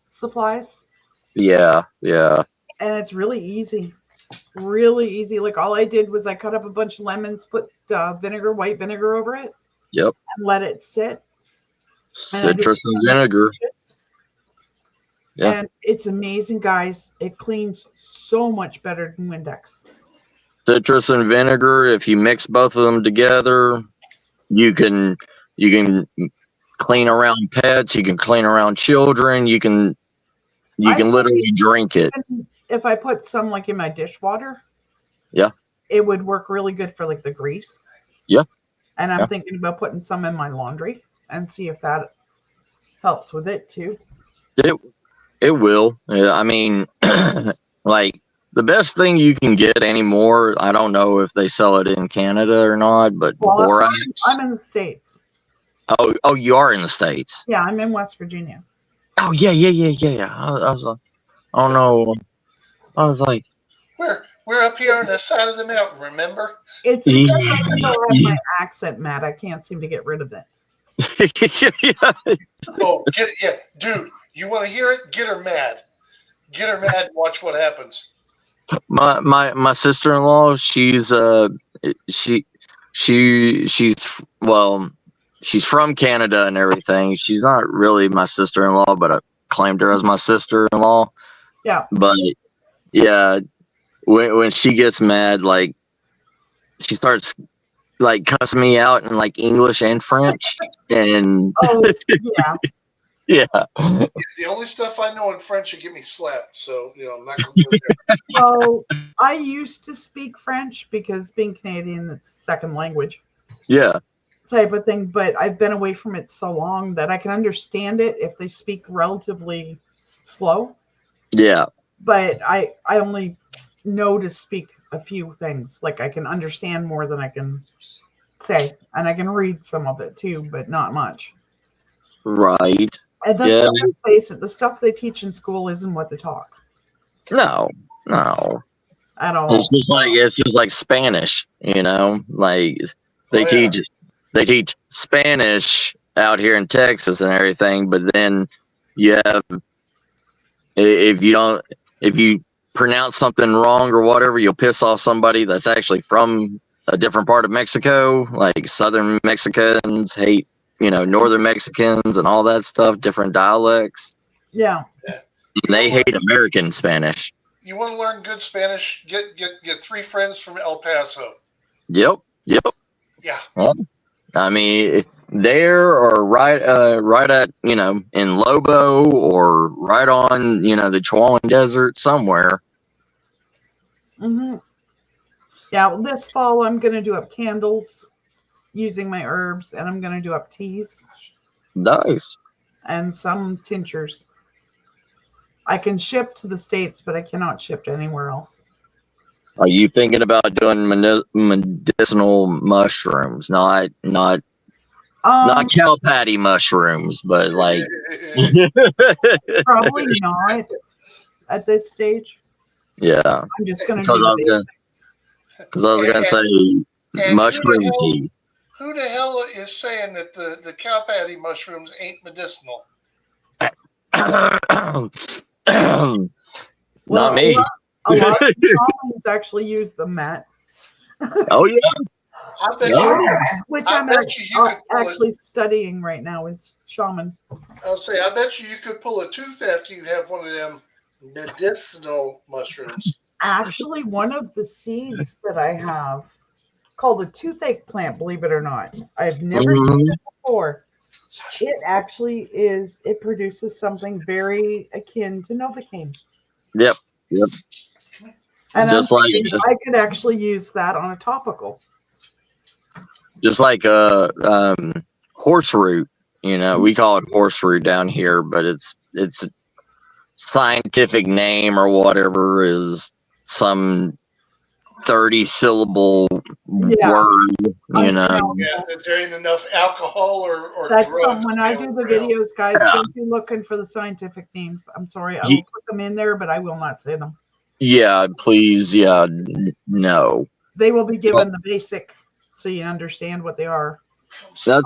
supplies, Yeah. and it's really easy. Really easy. Like all I did was I cut up a bunch of lemons, put white vinegar over it, Yep. and let it sit. And I Citrus just- and vinegar. Yeah. And it's amazing, guys. It cleans so much better than Windex. Citrus and vinegar. If you mix both of them together, you can clean around pets. You can clean around children. You can literally drink it. If I put some like in my dishwater, Yeah. it would work really good for like the grease. Yeah. And I'm thinking about putting some in my laundry and see if that helps with it too. It will. Yeah, I mean, like the best thing you can get anymore. I don't know if they sell it in Canada or not, but Well, borax. I'm in the States. Oh, you are in the States. Yeah, I'm in West Virginia. Oh yeah. I was like, oh no. I was like, we're up here on the side of the mountain, remember? It's because I still have my accent, Matt. I can't seem to get rid of it. Oh, dude, you want to hear it? Get her mad. Get her mad and watch what happens. My sister-in-law, she's from Canada and everything. She's not really my sister-in-law, but I claimed her as my sister-in-law. Yeah. But yeah, when she gets mad, like she starts like cussing me out in like English and French, and Oh, yeah. yeah. The only stuff I know in French will get me slapped, so I'm not going to do it. Well, I used to speak French because being Canadian, it's second language Yeah. type of thing. But I've been away from it so long that I can understand it if they speak relatively slow. Yeah. But I only know to speak a few things. Like I can understand more than I can say, and I can read some of it too, but not much. Right. And let's face it, the stuff they teach in school isn't what they talk No. at all. It's just like Spanish, like they teach Spanish out here in Texas and everything, but then you have If you pronounce something wrong or whatever, you'll piss off somebody that's actually from a different part of Mexico. Like Southern Mexicans hate, Northern Mexicans and all that stuff, different dialects. Yeah. And they hate American Spanish. You want to learn good Spanish? Get 3 friends from El Paso. Yep. Yeah. Well, I mean, there or right at, in Lobo or right on, the Chihuahuan Desert somewhere. Mm-hmm. Yeah, well, this fall I'm going to do up candles using my herbs, and I'm going to do up teas Nice. and some tinctures. I can ship to the States, but I cannot ship to anywhere else. Are you thinking about doing medicinal mushrooms, not cow patty mushrooms, but like Probably not at this stage. yeah, I'm just going to because do I the was gonna say And mushroom tea. who the hell is saying that the cow patty mushrooms ain't medicinal? Not me. A lot of shamans actually use them, Matt. Oh yeah. I bet Oh, you. Which I I'm bet you could pull actually studying right now is shaman. I'll say, I bet you could pull a tooth after you have one of them medicinal mushrooms. Actually, one of the seeds that I have called a toothache plant, believe it or not. I've never seen it before. It actually it produces something very akin to Novocaine. Yep. And Just like I could actually use that on a topical. horse root. We call it horse root down here, but its scientific name or whatever is some 30-syllable word. Yeah, that there ain't enough alcohol or That's drugs. when I do the videos, guys. Don't be looking for the scientific names. I'm sorry, I will put them in there, but I will not say them. Yeah, please. Yeah, no. They will be given the basic, so you understand what they are. That's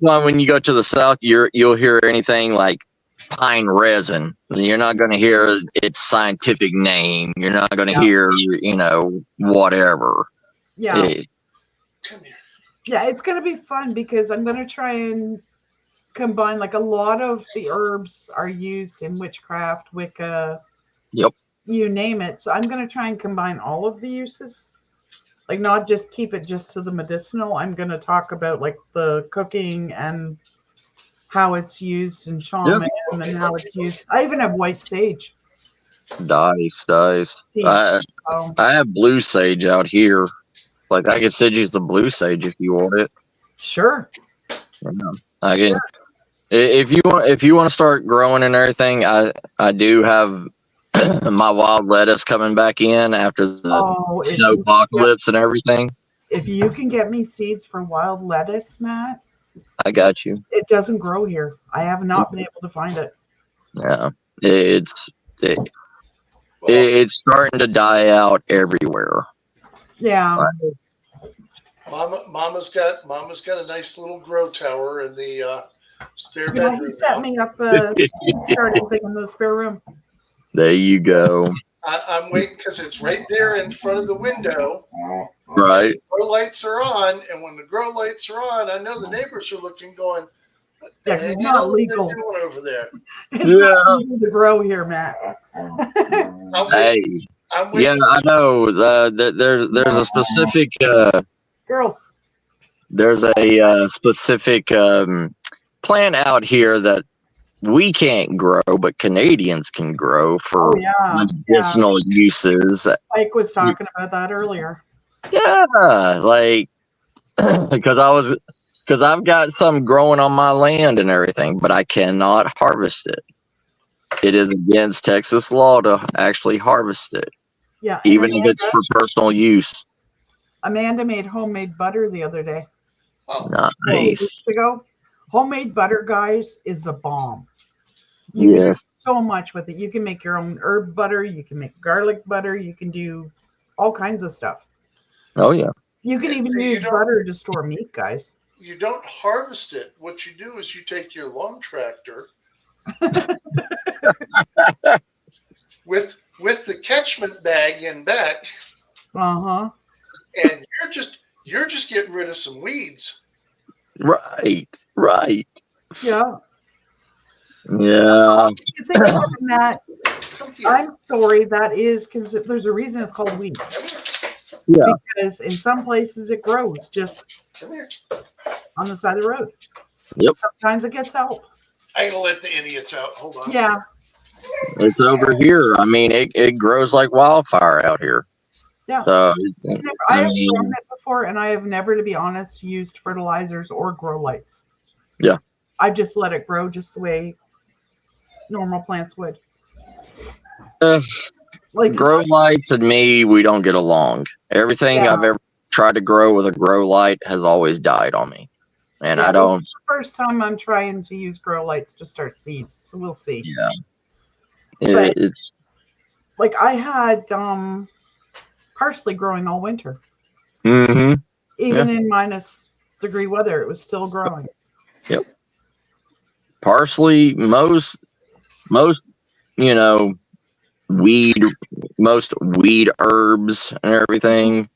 why when you go to the south, you'll hear anything like pine resin. You're not going to hear its scientific name. You're not going to hear, whatever. Yeah. Come here. Yeah, it's going to be fun because I'm going to try and combine, like, a lot of the herbs are used in witchcraft, Wicca. Yep. You name it. So I'm going to try and combine all of the uses. Like, not just keep it just to the medicinal. I'm going to talk about, like, the cooking and how it's used in shaman and how it's used. I even have white sage. Dice. Seeds. I have blue sage out here. Like, I could send you the blue sage if you want it. Sure. I can. Sure. If you want to start growing and everything, I do have my wild lettuce coming back in after the snow apocalypse and everything. If you can get me seeds for wild lettuce, Matt, I got you. It doesn't grow here. I have not been able to find it. Yeah, it's starting to die out everywhere. Yeah. Mama's got a nice little grow tower in the spare bedroom. He set me up a starting thing in the spare room. There you go. I'm waiting because it's right there in front of the window. Right. Grow lights are on, and when the grow lights are on, I know the neighbors are looking, going, "What the hell it's not legal. are they doing over there?" It's not legal to grow here, Matt. Hey. Yeah, I know. There's a specific girls. There's a specific plant out here that we can't grow, but Canadians can grow for medicinal uses. Mike was talking about that earlier. Yeah, like because I've got some growing on my land and everything, but I cannot harvest it. It is against Texas law to actually harvest it. Yeah, even if it's for personal use. Amanda made homemade butter the other day. Nice. Weeks ago. Homemade butter, guys, is the bomb. You can do so much with it. You can make your own herb butter. You can make garlic butter. You can do all kinds of stuff. Oh, yeah. You can even use butter to store meat, guys. You don't harvest it. What you do is you take your lawn tractor with the catchment bag in back, Uh-huh. and you're just getting rid of some weeds. Right. Yeah. Yeah. You think about it, Matt, Come here. I'm sorry, that is because there's a reason it's called weed. Yeah. Because in some places it grows just Come here. on the side of the road. Yep. Sometimes it gets help. I'm gonna let the idiots out. Hold on. Yeah. It's over here. I mean, it grows like wildfire out here. Yeah. So, I I have mean, grown it before, and I have never, to be honest, used fertilizers or grow lights. Yeah. I just let it grow just the way normal plants would. Like grow lights and me, we don't get along. Everything Yeah. I've ever tried to grow with a grow light has always died on me. And Yeah, I don't, it's the first time I'm trying to use grow lights to start seeds, so we'll see. yeah. But- It's, Like I had parsley growing all winter. mm-hmm. Even in -degree weather, it was still growing. Parsley, most, most weed herbs and everything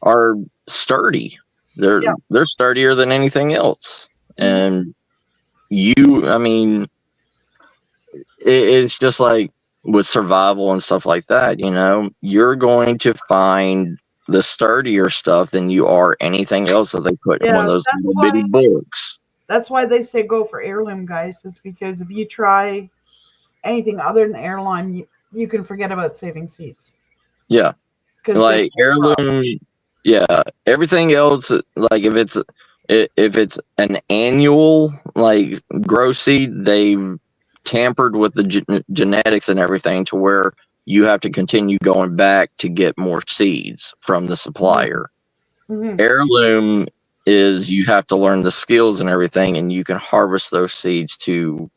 are sturdy. They're sturdier than anything else. And I mean, it's just like with survival and stuff like that, you're going to find the sturdier stuff than you are anything else that they put in one of those that's little bitty books. That's why they say go for heirloom, guys, is because if you try anything other than heirloom, you can forget about saving seeds. Yeah. 'Cause Like heirloom, yeah. Everything else, like if it's an annual like grow seed, they've tampered with the genetics and everything to where you have to continue going back to get more seeds from the supplier. Mhm. Heirloom is you have to learn the skills and everything, and you can harvest those seeds to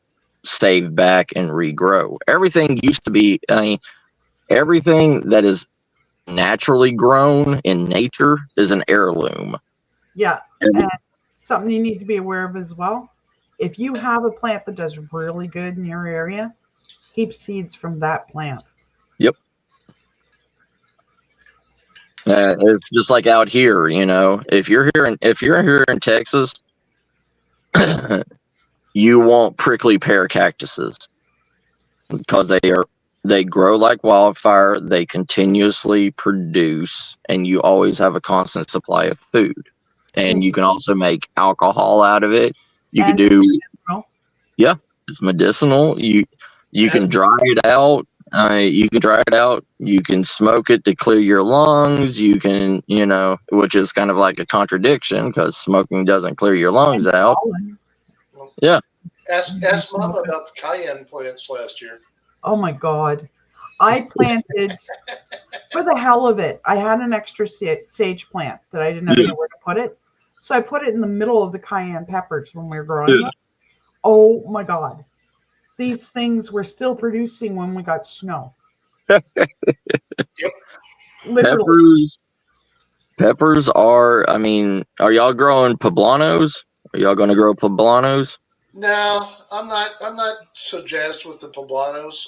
save back and regrow. Everything used to be, everything that is naturally grown in nature is an heirloom. Yeah, And- and something you need to be aware of as well. If you have a plant that does really good in your area, keep seeds from that plant. It's just like out here, if you're here in Texas, you want prickly pear cactuses because they grow like wildfire. They continuously produce, and you always have a constant supply of food. And you can also make alcohol out of it. You can And do, medicinal. yeah, it's medicinal. You can dry it out. You can smoke it to clear your lungs. You can, which is kind of like a contradiction because smoking doesn't clear your lungs out. Pollen. Yeah. Ask Mama about the cayenne plants last year. Oh my God. I planted, for the hell of it, I had an extra sage plant that I didn't know where to put it. So I put it in the middle of the cayenne peppers when we were growing them. Oh my God. These things were still producing when we got snow. Literally. Peppers are, are y'all growing poblanos? Are y'all going to grow poblanos? No, I'm not so jazzed with the poblanos.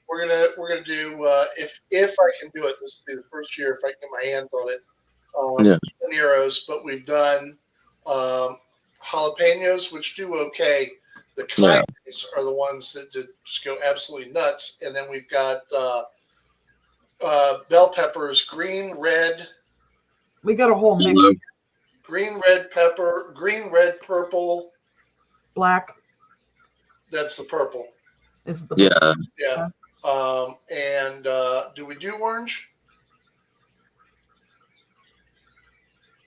We're gonna do if I can do it. This will be the first year if I can get my hands on it. Habaneros, but we've done jalapenos, which do okay. The cayennes are the ones that just go absolutely nuts, and then we've got bell peppers, green, red. We got a whole mix. Green, red pepper, green, red, purple. Black That's the purple. is the Yeah. And do we do orange?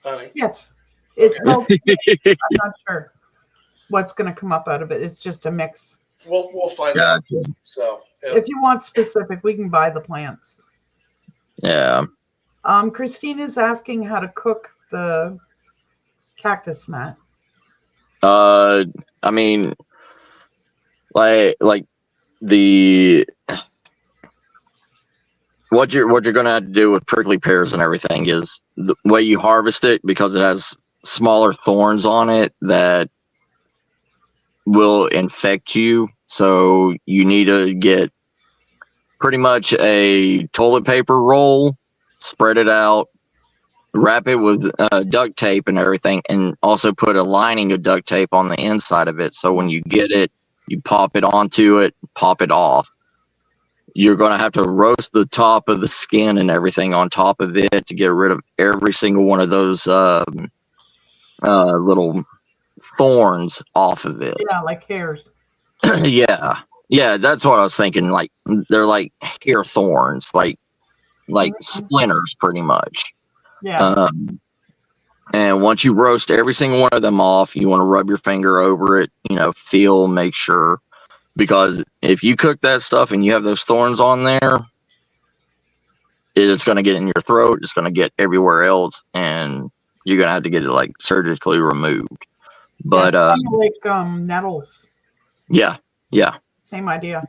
Honey. Yes. It's Okay. I'm not sure what's going to come up out of it. It's just a mix. We'll find out. So if you want specific, we can buy the plants. Yeah. Christina's asking how to cook the cactus, Matt. Like the what you're gonna have to do with prickly pears and everything is the way you harvest it, because it has smaller thorns on it that will infect you. So you need to get pretty much a toilet paper roll, spread it out, wrap it with duct tape and everything, and also put a lining of duct tape on the inside of it. So when you get it, you pop it onto it, pop it off. You're going to have to roast the top of the skin and everything on top of it to get rid of every single one of those little thorns off of it. Yeah, like hairs. Yeah, that's what I was thinking. Like they're like hair thorns, like splinters, pretty much. Yeah. And once you roast every single one of them off, you want to rub your finger over it. Feel, make sure, because if you cook that stuff and you have those thorns on there, it's going to get in your throat. It's going to get everywhere else, and you're going to have to get it like surgically removed. But like nettles. Yeah. Same idea.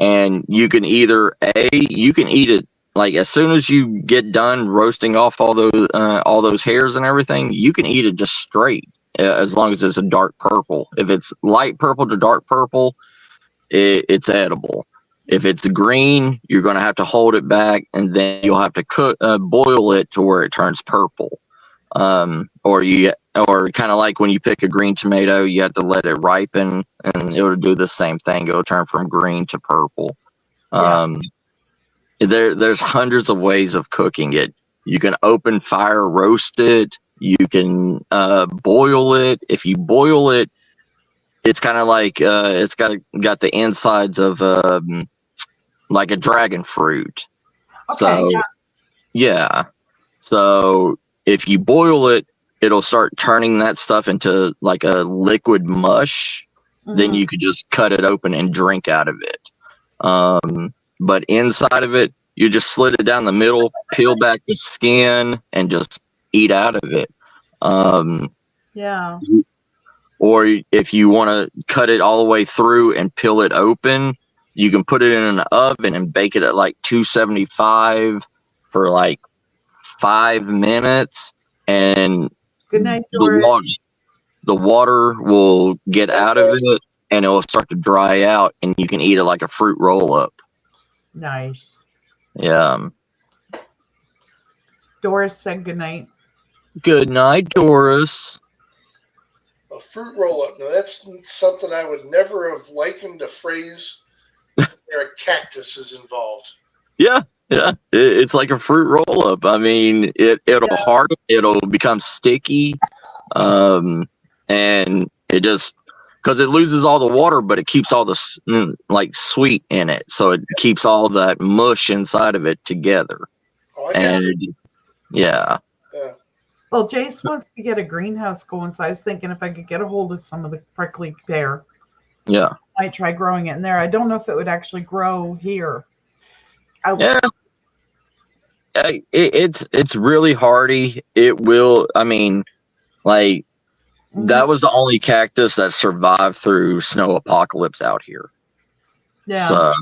And you can either you can eat it like as soon as you get done roasting off all those hairs and everything, you can eat it just straight, as long as it's a dark purple. If it's light purple to dark purple, it's edible. If it's green, you're going to have to hold it back, and then you'll have to boil it to where it turns purple. Or kind of like when you pick a green tomato, you have to let it ripen, and it'll do the same thing. It'll turn from green to purple. Yeah. There's hundreds of ways of cooking it. You can open fire roast it. You can boil it. If you boil it, it's kind of like it's got the insides of like a dragon fruit. Okay. So yeah. So if you boil it, it'll start turning that stuff into like a liquid mush. Then you could just cut it open and drink out of it. But inside of it, you just slit it down the middle, peel back the skin, and just eat out of it. Yeah. Or if you want to cut it all the way through and peel it open, you can put it in an oven and bake it at like 275 for like 5 minutes, and Good night, Doris. the water will get out of it, and it will start to dry out, and you can eat it like a fruit roll up. Nice. Yeah. Doris said good night. Good night, Doris. A fruit roll-up. Now, that's something I would never have likened a phrase where a cactus is involved. Yeah. It's like a fruit roll up. I mean, it'll harden, it'll become sticky, and it just because it loses all the water, but it keeps all the like sweet in it, so it keeps all that mush inside of it together. Oh, I get it. Yeah. Well, Jace wants to get a greenhouse going, so I was thinking if I could get a hold of some of the prickly pear, Yeah. I might try growing it in there. I don't know if it would actually grow here. Yeah. It's really hardy. It will. I mean, like that was the only cactus that survived through snow apocalypse out here. Yeah. So,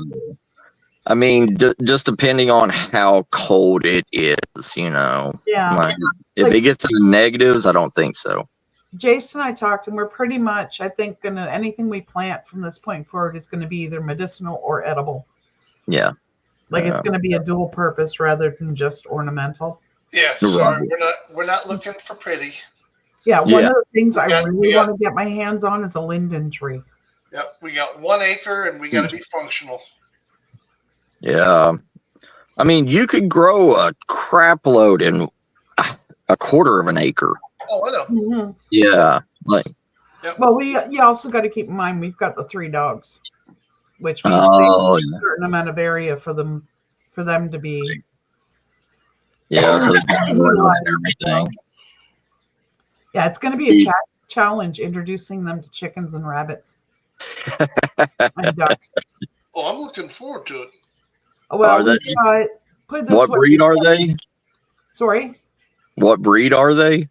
I mean, just depending on how cold it is, Yeah. Like, if it gets to the negatives, I don't think so. Jason and I talked, and we're pretty much, I think, anything we plant from this point forward is going to be either medicinal or edible. Yeah. Like it's going to be a dual purpose rather than just ornamental. Yeah, sorry, we're not looking for pretty. Yeah, one of the things I really want to get my hands on is a linden tree. Yep, we got 1 acre, and we got to be functional. Yeah. I mean, you could grow a crap load in a quarter of an acre. Oh, I know. Mm-hmm. Yeah. Like. Yep. Well, you also got to keep in mind we've got the 3 dogs, which means a certain amount of area for them to be. Yeah, so everything. Yeah, it's going to be a challenge introducing them to chickens and rabbits and ducks. Oh, I'm looking forward to it. Well, what breed are they? Sorry? What breed are they?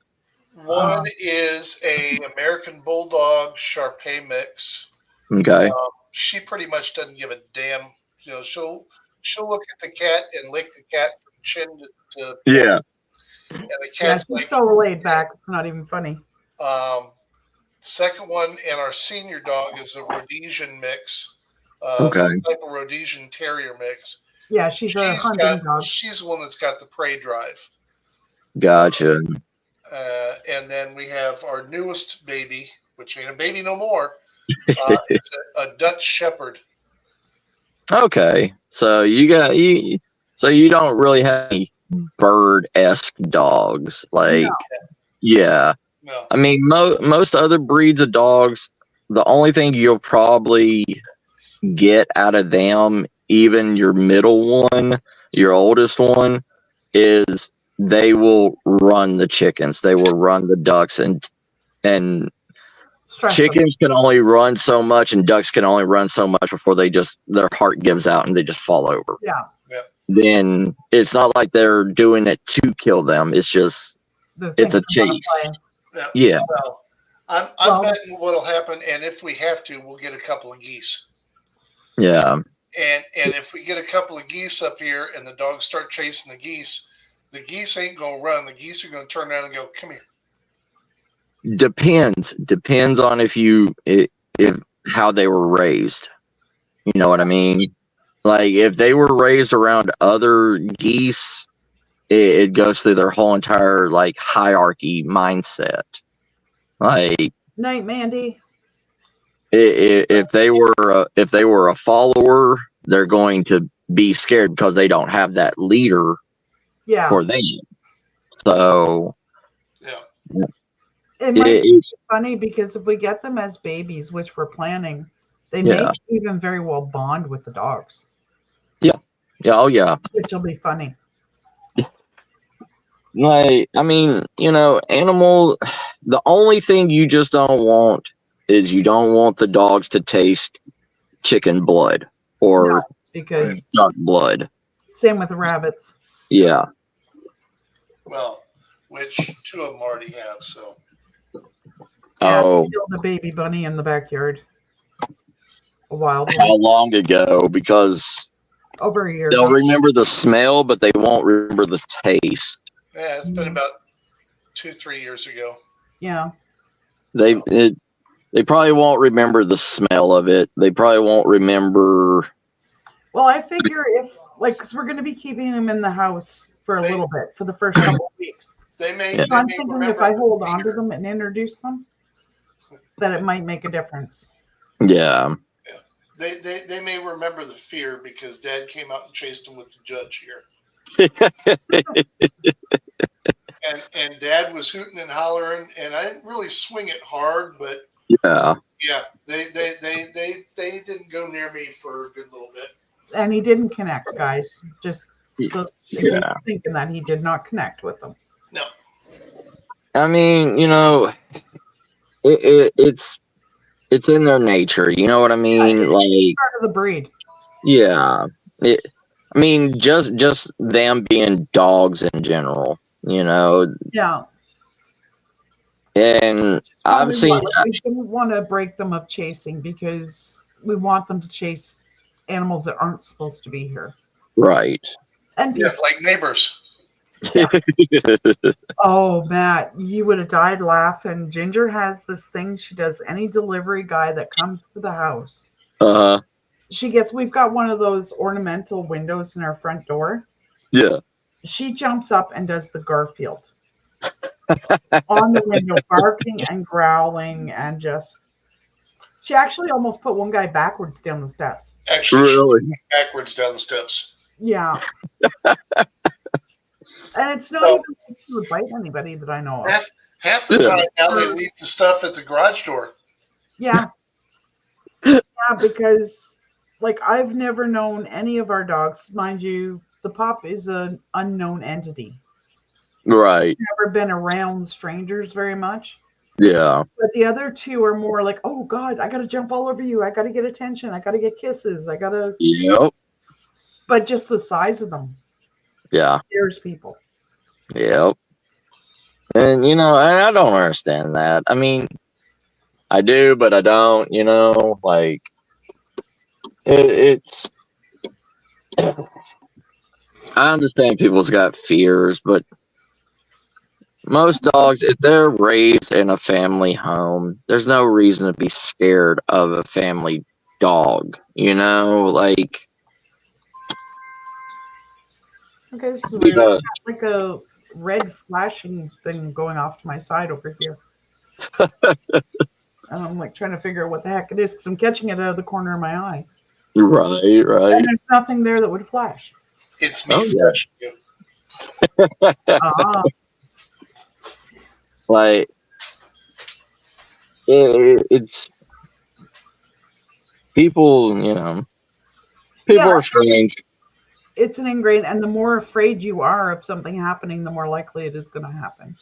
One is a American Bulldog Shar-Pei mix. Okay. She pretty much doesn't give a damn. She'll look at the cat and lick the cat from chin to yeah. And the cat's she's so laid back. It's not even funny. Second one, and our senior dog is a Rhodesian mix. Okay. some type of Rhodesian Terrier mix. Yeah, she's a hunting dog. She's the one that's got the prey drive. Gotcha. And then we have our newest baby, which ain't a baby no more. It's a Dutch Shepherd. Okay. So so you don't really have any bird-esque dogs, like No. yeah. No. I mean, most other breeds of dogs, the only thing you'll probably get out of them, even your middle one, your oldest one, is they will run the chickens, they will run the ducks, and Stress them. chickens can only run so much, and ducks can only run so much before their heart gives out and they just fall over. Yeah. Then it's not like they're doing it to kill them. It's just it's a chase. Yeah. Well, I'm Well- betting what'll happen, and if we have to, we'll get a couple of geese. Yeah. And if we get a couple of geese up here and the dogs start chasing the geese ain't gonna run. The geese are gonna turn around and go, "Come here." Depends on if how they were raised. You know what I mean? Like if they were raised around other geese, it goes through their whole entire like hierarchy mindset. Like Night, Mandy. if they were a follower, they're going to be scared because they don't have that leader Yeah. for them. So Yeah. It might it- be funny because if we get them as babies, which we're planning, they may Yeah. even very well bond with the dogs, yeah, oh yeah. which will be funny. Like, I mean, animal, the only thing you just don't want is you don't want the dogs to taste chicken blood or No, because duck blood. same with the rabbits. Yeah. Well, which two of them already have. So Yeah, Oh, we killed a baby bunny in the backyard. A wild how one. long ago? Because Over a year they'll ago. remember the smell, but they won't remember the taste. yeah, it's been about 2-3 years ago. Yeah. They probably won't remember the smell of it. They probably won't remember. Well, I figure if, like, because we're going to be keeping them in the house for a little bit for the first couple of weeks. They may. Yeah. They I'm may thinking remember if I hold the on to fear. them and introduce them, that it might make a difference. Yeah. They may remember the fear because Dad came out and chased them with the judge here. And Dad was hooting and hollering, and I didn't really swing it hard, but Yeah. yeah, they didn't go near me for a good little bit. And he didn't connect, guys. Just so Yeah. thinking that he did not connect with them. No, I mean, it's in their nature. You know what I mean? Like, Part of the breed. yeah. I mean, just them being dogs in general, Yeah. and Just I've probably seen, what- we didn't want to break them of chasing because we want them to chase animals that aren't supposed to be here. right. And yeah, like neighbors. oh, Matt, you would have died laughing. Ginger has this thing she does. Any delivery guy that comes to the house, Uh-huh. we've got one of those ornamental windows in our front door. Yeah. She jumps up and does the Garfield on the window, barking and growling, and she actually almost put one guy backwards down the steps. Actually, she Really? went backwards down the steps. Yeah. And it's not Well- even like she would bite anybody that I know of. Half the Yeah. time now they leave the stuff at the garage door. Yeah. Yeah, because like I've never known any of our dogs, mind you, the pup is an unknown entity. Right. Never been around strangers very much. Yeah. But the other two are more like, oh God, I gotta jump all over you. I gotta get attention. I gotta get kisses. Yep. But just the size of them Yeah. scares people. Yep. And and I don't understand that. I mean, I do, but I don't. Like it's. I understand people's got fears, but most dogs, if they're raised in a family home, there's no reason to be scared of a family dog, you know, like, Okay, this is you weird. know, Like a red flashing thing going off to my side over here. And I'm like trying to figure out what the heck it is because I'm catching it out of the corner of my eye. right, And right. there's nothing there that would flash. It's me Oh, yeah. flashing you. Ah, Like, it's people, you know, people Yeah. are strange. it's an ingrained, and the more afraid you are of something happening, the more likely it is going to happen.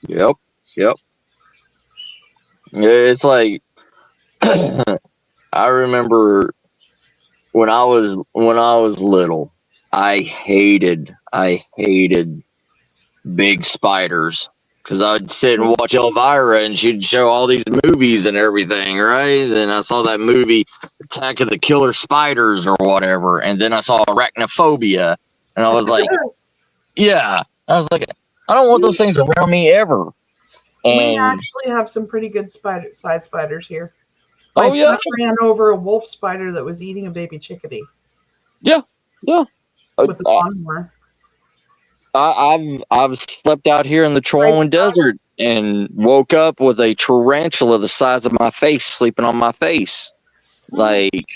Yep, yep. It's like, I remember when I was little, I hated big spiders because I'd sit and watch Elvira and she'd show all these movies and everything, right? And I saw that movie Attack of the Killer Spiders or whatever, and then I saw Arachnophobia, and I was like, yeah, I was like, I don't want those things around me ever. We And actually have some pretty good side spiders here. My oh yeah, son ran over a wolf spider that was eating a baby chickadee yeah. with the lawnmower. I've slept out here in the Chihuahuan Desert and woke up with a tarantula the size of my face sleeping on my face. Like,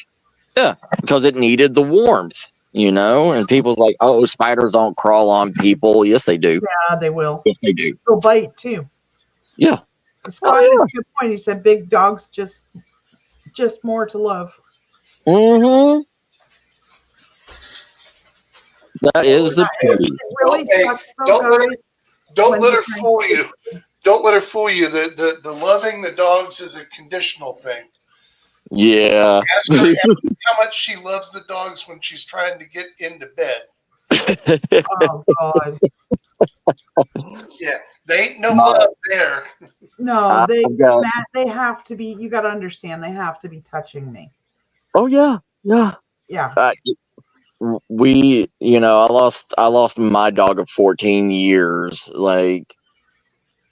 yeah, because it needed the warmth, you know? And people's like, oh, spiders don't crawl on people. Yes, they do. Yeah, they will. Yes, they do. They'll bite too. Yeah. Scott yeah. had a good point. He said big dogs just more to love. Mm-hmm. That is the truth. It really Hey, sucks though, don't let guys. Don't When let you're her fool you. Don't let her fool you. The loving the dogs is a conditional thing. Yeah. Ask her how much she loves the dogs when she's trying to get into bed. Oh God. Yeah, they ain't no love there. No, got- Matt, they have to be. You got to understand, they have to be touching me. Oh, yeah. Yeah. Yeah. We, you know, I lost my dog of 14 years. Like,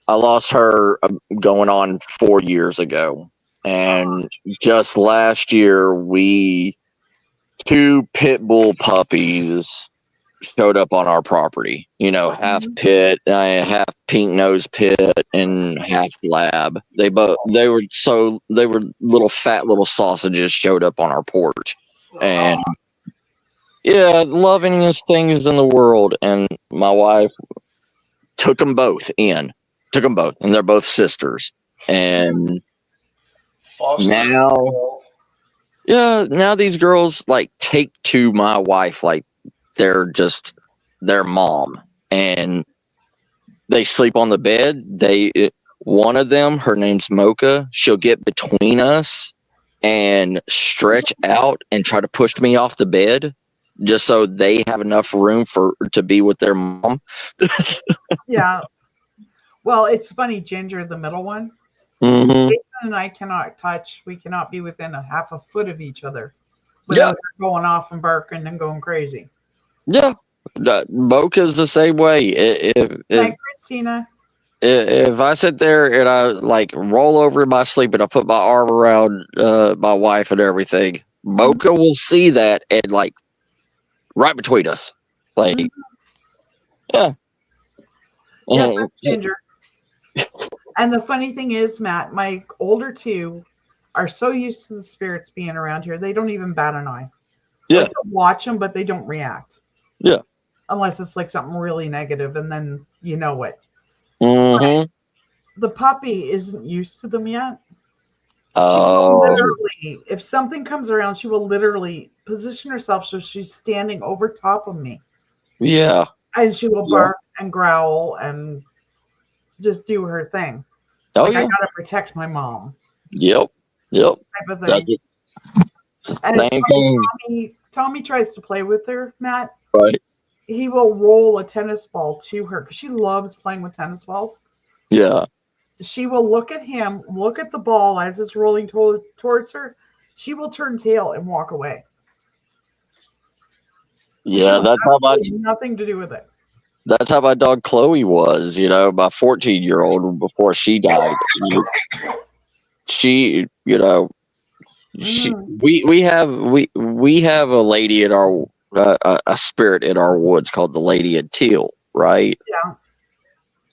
I lost her going on 4 years ago, and just last year two pit bull puppies showed up on our property, you know, half pit, half pink nose pit, and half lab. They were little fat little sausages showed up on our porch. And yeah, lovingest things in the world. And my wife took them both, and they're both sisters. And Foster now, now these girls like take to my wife like they're just their mom, and they sleep on the bed. One of them, her name's Mocha, she'll get between us and stretch out and try to push me off the bed just so they have enough room to be with their mom. Yeah. Well, it's funny, Ginger, the middle one. Mm-hmm. Jason and I cannot touch. We cannot be within a half a foot of each other without her going off and barking and going crazy. Yeah. Mocha's the same way. Hi, Christina. If I sit there and I like roll over in my sleep and I put my arm around my wife and everything, Mocha will see that and like right between us. Like, yeah. Yeah, that's Ginger. And the funny thing is, Matt, my older two are so used to the spirits being around here, they don't even bat an eye. Yeah. Like, they'll watch them, but they don't react. Yeah. Unless it's like something really negative, and then you know it. Mm-hmm. The puppy isn't used to them yet. Oh. Literally, if something comes around, she will literally position herself so she's standing over top of me. Yeah. And she will bark and growl and just do her thing. Oh, like, yeah. I gotta protect my mom. Yep. Type of thing. That's it. And it's Same funny, thing. Tommy tries to play with her, Matt. Right. He will roll a tennis ball to her because she loves playing with tennis balls. Yeah. She will look at him, look at the ball as it's rolling towards her. She will turn tail and walk away. Yeah, nothing to do with it. That's how my dog Chloe was, you know, my 14-year-old before she died. She, you know, we have a lady at our a spirit at our woods called the Lady of Teal, right? Yeah.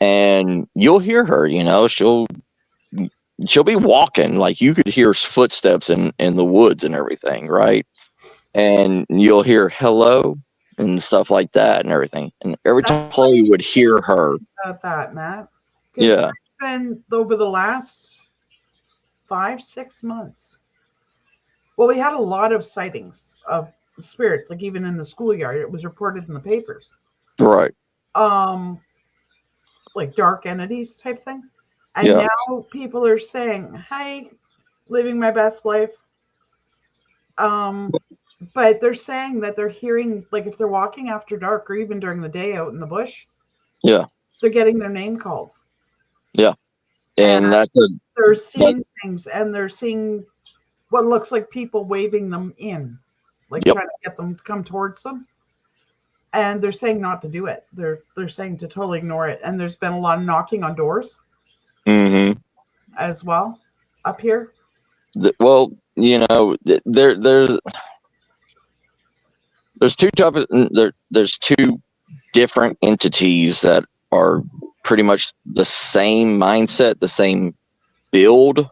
And you'll hear her, you know, she'll be walking, like you could hear footsteps in the woods and everything, right? And you'll hear hello and stuff like that and everything. And every time That's Chloe would hear her, About that, Matt. 'Cause yeah, it's been over the last 5-6 months. Well, we had a lot of sightings of spirits, like even in the schoolyard. It was reported in the papers. right, Like dark entities type thing. And yeah, now people are saying, "Hi, living my best life." But they're saying that they're hearing, like if they're walking after dark or even during the day out in the bush, yeah, they're getting their name called. yeah. And that's They're seeing things, and they're seeing what looks like people waving them in, like Yep. trying to get them to come towards them. And they're saying not to do it. They're saying to totally ignore it. And there's been a lot of knocking on doors mm-hmm. as well up here. Well, you know, there's two different entities that are pretty much the same mindset, the same build.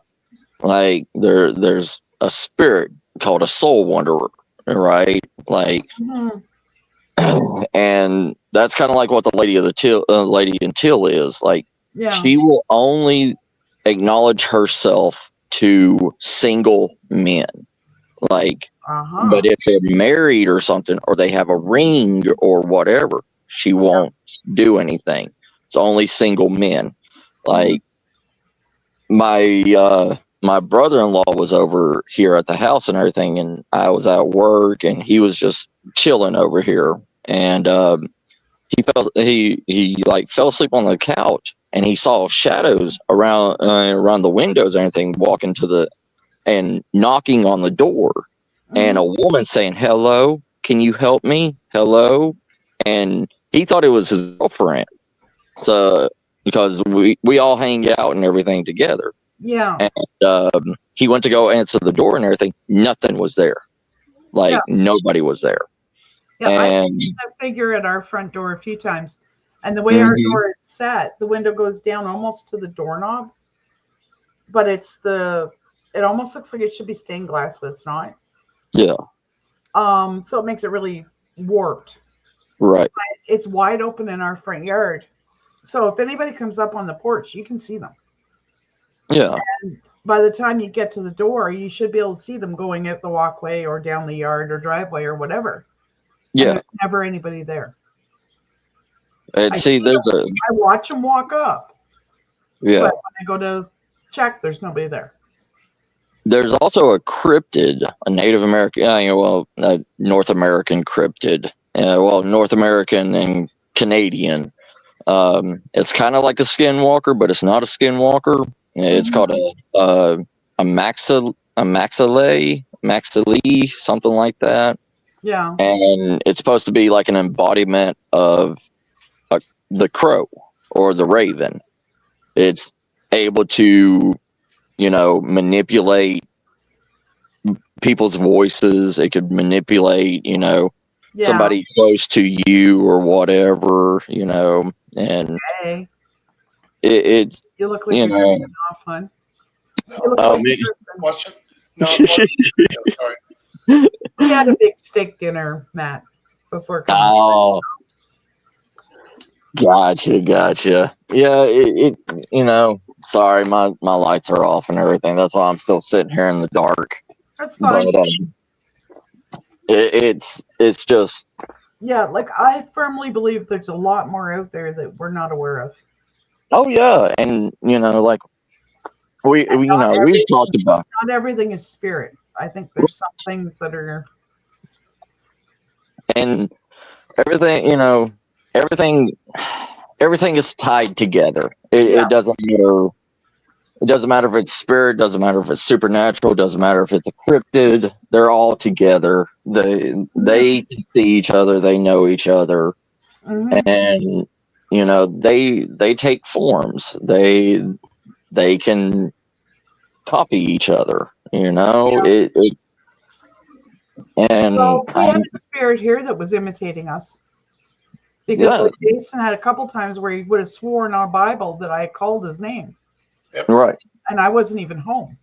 Like there's a spirit called a soul wanderer, right? Like, and that's kind of like what the Lady in Teal is. Like, Yeah. she will only acknowledge herself to single men. Like, but if they're married or something, or they have a ring or whatever, she won't do anything. It's only single men. Like, my brother-in-law was over here at the house and everything, and I was at work, and he was just chilling over here, and he like fell asleep on the couch, and he saw shadows around the windows and everything, walking and knocking on the door, and a woman saying, "Hello, can you help me? Hello," and he thought it was his girlfriend, so because we all hang out and everything together. Yeah. And he went to go answer the door and everything. Nothing was there. Like, nobody was there. Yeah, And I've seen that figure at our front door a few times. And the way our door is set, the window goes down almost to the doorknob. But it almost looks like it should be stained glass, but it's not. yeah. So it makes it really warped. Right. But it's wide open in our front yard. So if anybody comes up on the porch, you can see them. Yeah. And by the time you get to the door, you should be able to see them going out the walkway or down the yard or driveway or whatever. Yeah. And there's never anybody there. And I watch them walk up. Yeah. But when I go to check, there's nobody there. There's also a cryptid, a Native American, a North American cryptid. North American and Canadian. It's kind of like a skinwalker, but it's not a skinwalker. It's called a maxillay, something like that. Yeah. And it's supposed to be like an embodiment of the crow or the raven. It's able to, manipulate people's voices. It could manipulate, somebody close to you or whatever, and Hey. it's You look like you're having off, fun. You look like Question? No, yeah, sorry. we had a big steak dinner, Matt, before coming. Oh, gotcha. Yeah, sorry, my lights are off and everything. That's why I'm still sitting here in the dark. That's fine. But it's just, yeah, like I firmly believe there's a lot more out there that we're not aware of. oh yeah, and like we've talked about. Not everything is spirit. I think there's some things that are, and everything, everything is tied together. It doesn't matter. It doesn't matter if it's spirit. Doesn't matter if it's supernatural. Doesn't matter if it's a cryptid. They're all together. They see each other. They know each other, and they take forms. They can copy each other, You know, Yeah. and Well, we had a spirit here that was imitating us. Because Yeah. like Jason had a couple times where he would have sworn on a Bible that I called his name, right. and I wasn't even home.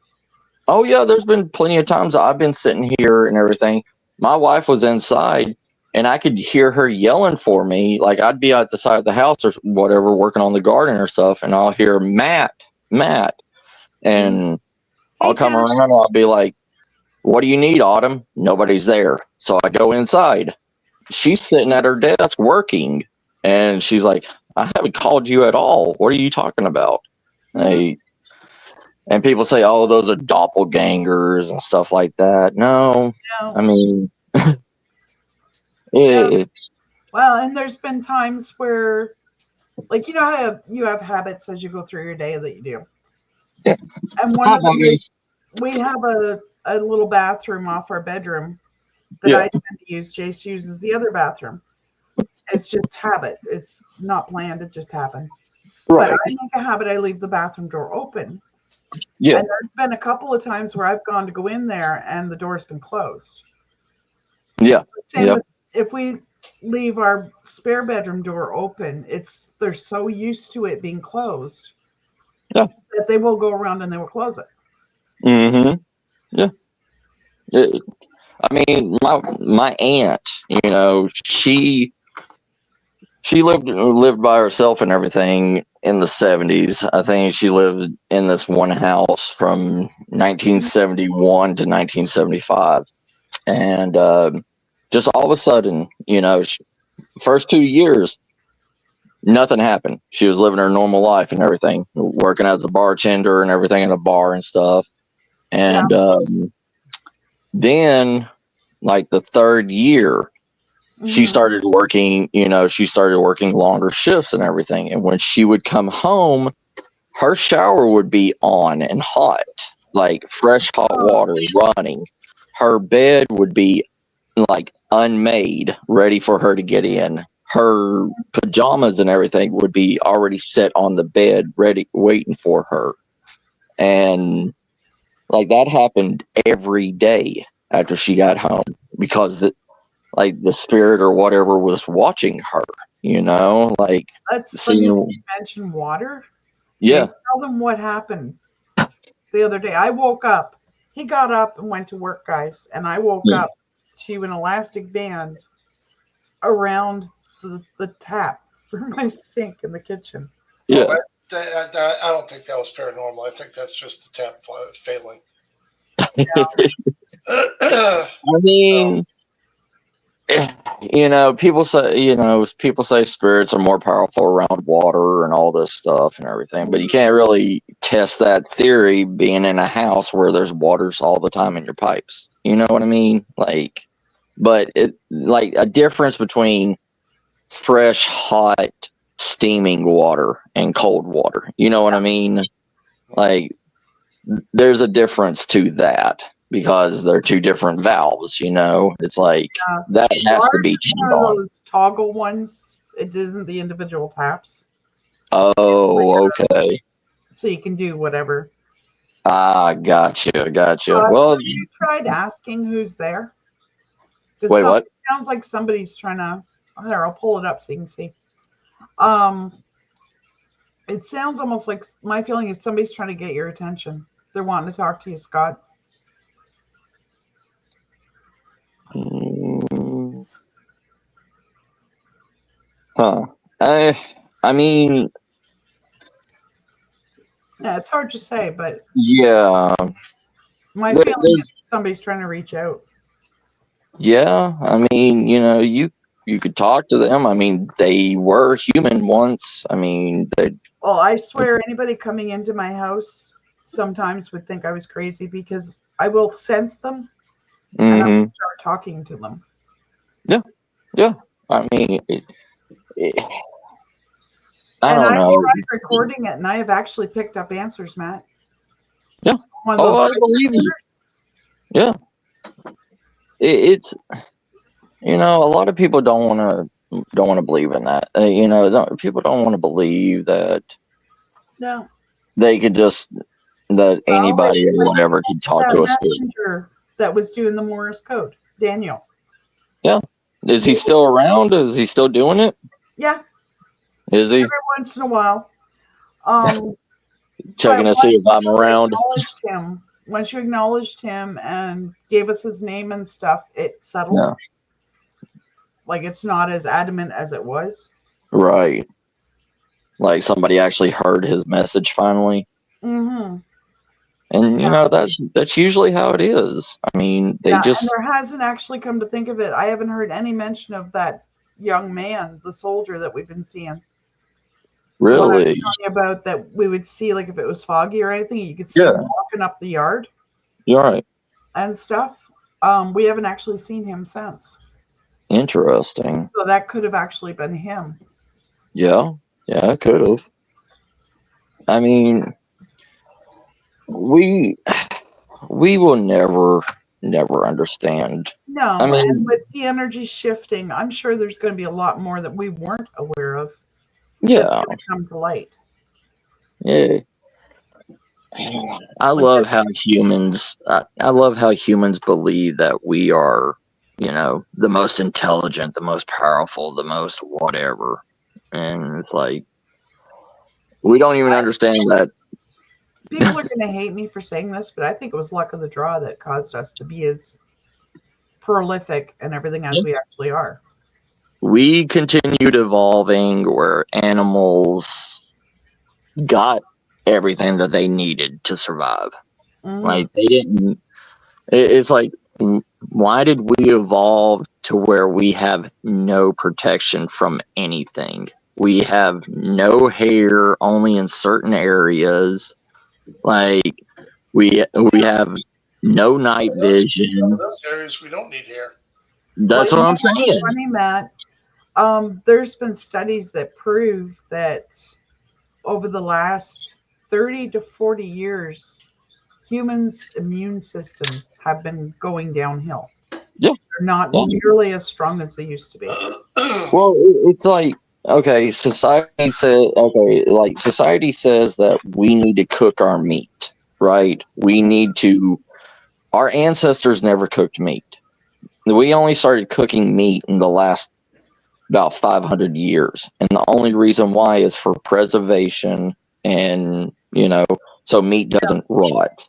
Oh yeah, there's been plenty of times I've been sitting here and everything. My wife was inside and I could hear her yelling for me. Like I'd be at the side of the house or whatever, working on the garden or stuff, and I'll hear Matt. And I'll come Jen. around and I'll be like, "What do you need, Autumn?" Nobody's there. So I go inside. She's sitting at her desk working, and she's like, "I haven't called you at all. What are you talking about?" And people say, "Oh, those are doppelgangers and stuff like that." No, No. I mean, Well, and there's been times where, like, you know how you have habits as you go through your day that you do. Yeah. And one of them is we have a little bathroom off our bedroom that I tend to use. Jace uses the other bathroom. It's just habit. It's not planned. It just happens. right. But I make a habit. I leave the bathroom door open. Yeah. And there's been a couple of times where I've gone to go in there and the door's been closed. Yeah. Same with if we leave our spare bedroom door open, they're so used to it being closed that they will go around and they will close it. Mm-hmm. Yeah. I mean, my aunt, you know, she lived by herself and everything in the 70s. I think she lived in this one house from 1971 to 1975. And just all of a sudden, you know, first 2 years, nothing happened. She was living her normal life and everything, working as a bartender and everything in a bar and stuff. And then, like the third year, she started working, you know, longer shifts and everything. And when she would come home, her shower would be on and hot, like fresh hot water running. Her bed would be like unmade, ready for her to get in. Her pajamas and everything would be already set on the bed, ready, waiting for her. And like that happened every day after she got home because like the spirit or whatever was watching her, you know, like That's funny you mentioned water. Yeah. Tell them what happened the other day. I woke up. He got up and went to work, guys, and I woke up to an elastic band around the tap for my sink in the kitchen. Yeah. I don't think that was paranormal. I think that's just the tap failing. I mean, you know, people say spirits are more powerful around water and all this stuff and everything, but you can't really test that theory being in a house where there's waters all the time in your pipes. You know what I mean? Like, but it like a difference between fresh, hot, steaming water and cold water. You know what I mean? Like, there's a difference to that. Because they're two different valves, you know. It's like that has to be turned on. Those toggle ones. It isn't the individual taps. Oh, okay. So you can do whatever. Gotcha. Well, have you tried asking who's there? Wait, what? It sounds like somebody's trying to. There, I'll pull it up so you can see. It sounds almost like my feeling is somebody's trying to get your attention. They're wanting to talk to you, Scott. Huh. I mean, yeah, it's hard to say, but yeah, my feeling is somebody's trying to reach out. Yeah, I mean, you know, you could talk to them. I mean, they were human once. I mean, Well, I swear, anybody coming into my house sometimes would think I was crazy because I will sense them and I will start talking to them. Yeah. I mean, I don't know. I tried recording it, and I have actually picked up answers, Matt. Yeah. I believe you. Yeah. It's, you know, a lot of people don't want to believe in that. You know, people don't want to believe that. No. They could just that anybody or whatever could talk That to a spirit. messenger that was doing the Morse code, Daniel. Is he still around? Is he still doing it? Yeah, Is he every once in a while. checking to But see if I'm once you around? once you acknowledged him and gave us his name and stuff, it settled. No. Like it's not as adamant as it was. Right. Like somebody actually heard his message finally. Mm-hmm. And you know, that's usually how it is. I mean, they And just there hasn't actually, come to think of it, I haven't heard any mention of that young man, the soldier that we've been seeing. What I was really, talking about, that we would see, like if it was foggy or anything, you could see Yeah. him walking up the yard you're right. and stuff. We haven't actually seen him since. Interesting. So that could have actually been him. Yeah, I could have. I mean, we will never understand. No, I mean- and with the energy shifting, I'm sure there's going to be a lot more that we weren't aware of. Yeah, That's going to come to light. yeah. I love how humans. I love how humans believe that we are, you know, the most intelligent, the most powerful, the most whatever, and it's like we don't even understand that. People are going to hate me for saying this, but I think it was luck of the draw that caused us to be as prolific and everything as we actually are. We continued evolving where animals got everything that they needed to survive. Mhm. Like they didn't. It's like, why did we evolve to where we have no protection from anything? We have no hair, only in certain areas. Like we have no night Some vision. of those areas we don't need hair. That's Well, what I'm you know what's saying. funny, Matt? There's been studies that prove that over the last 30 to 40 years, humans' immune systems have been going downhill. Yeah. They're not Yeah. nearly as strong as they used to be. Well, it's like, okay, society says that we need to cook our meat, right? We need to. Our ancestors never cooked meat. We only started cooking meat in the last about 500 years, and the only reason why is for preservation, and you know, so meat doesn't rot.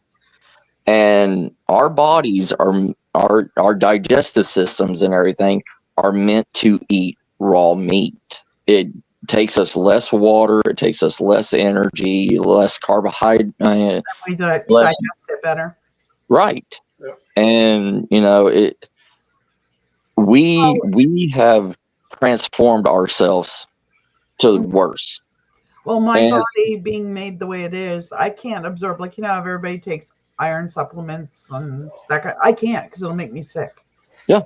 And our bodies our digestive systems and everything are meant to eat raw meat. It takes us less water, it takes us less energy, less carbohydrate. We digest it better. Right. Yeah. And you know, we have transformed ourselves to worse. Well, my And- body being made the way it is, I can't absorb, like, you know how everybody takes iron supplements and that kind. I can't, because it'll make me sick. Yeah.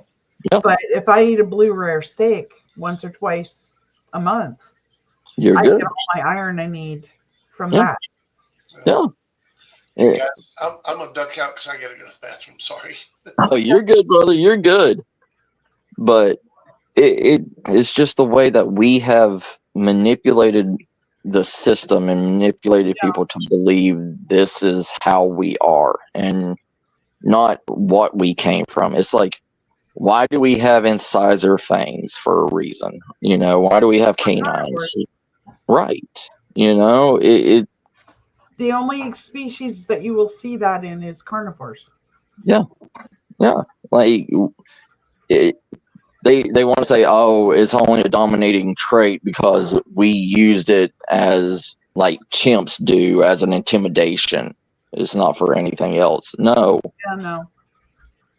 But if I eat a blue rare steak once or twice a month, You're I good. get all my iron I need from Yeah. that. Yeah. Yeah. Guys, I'm gonna duck out because I gotta go to the bathroom. Sorry. Oh, you're good, brother. You're good. But it's just the way that we have manipulated the system and manipulated people to believe this is how we are and not what we came from. It's like, why do we have incisor fangs for a reason? You know, why do we have canines? Right. You know, The only species that you will see that in is carnivores. like they want to say, oh, it's only a dominating trait because we used it as like chimps do as an intimidation. It's not for anything else. No, Yeah,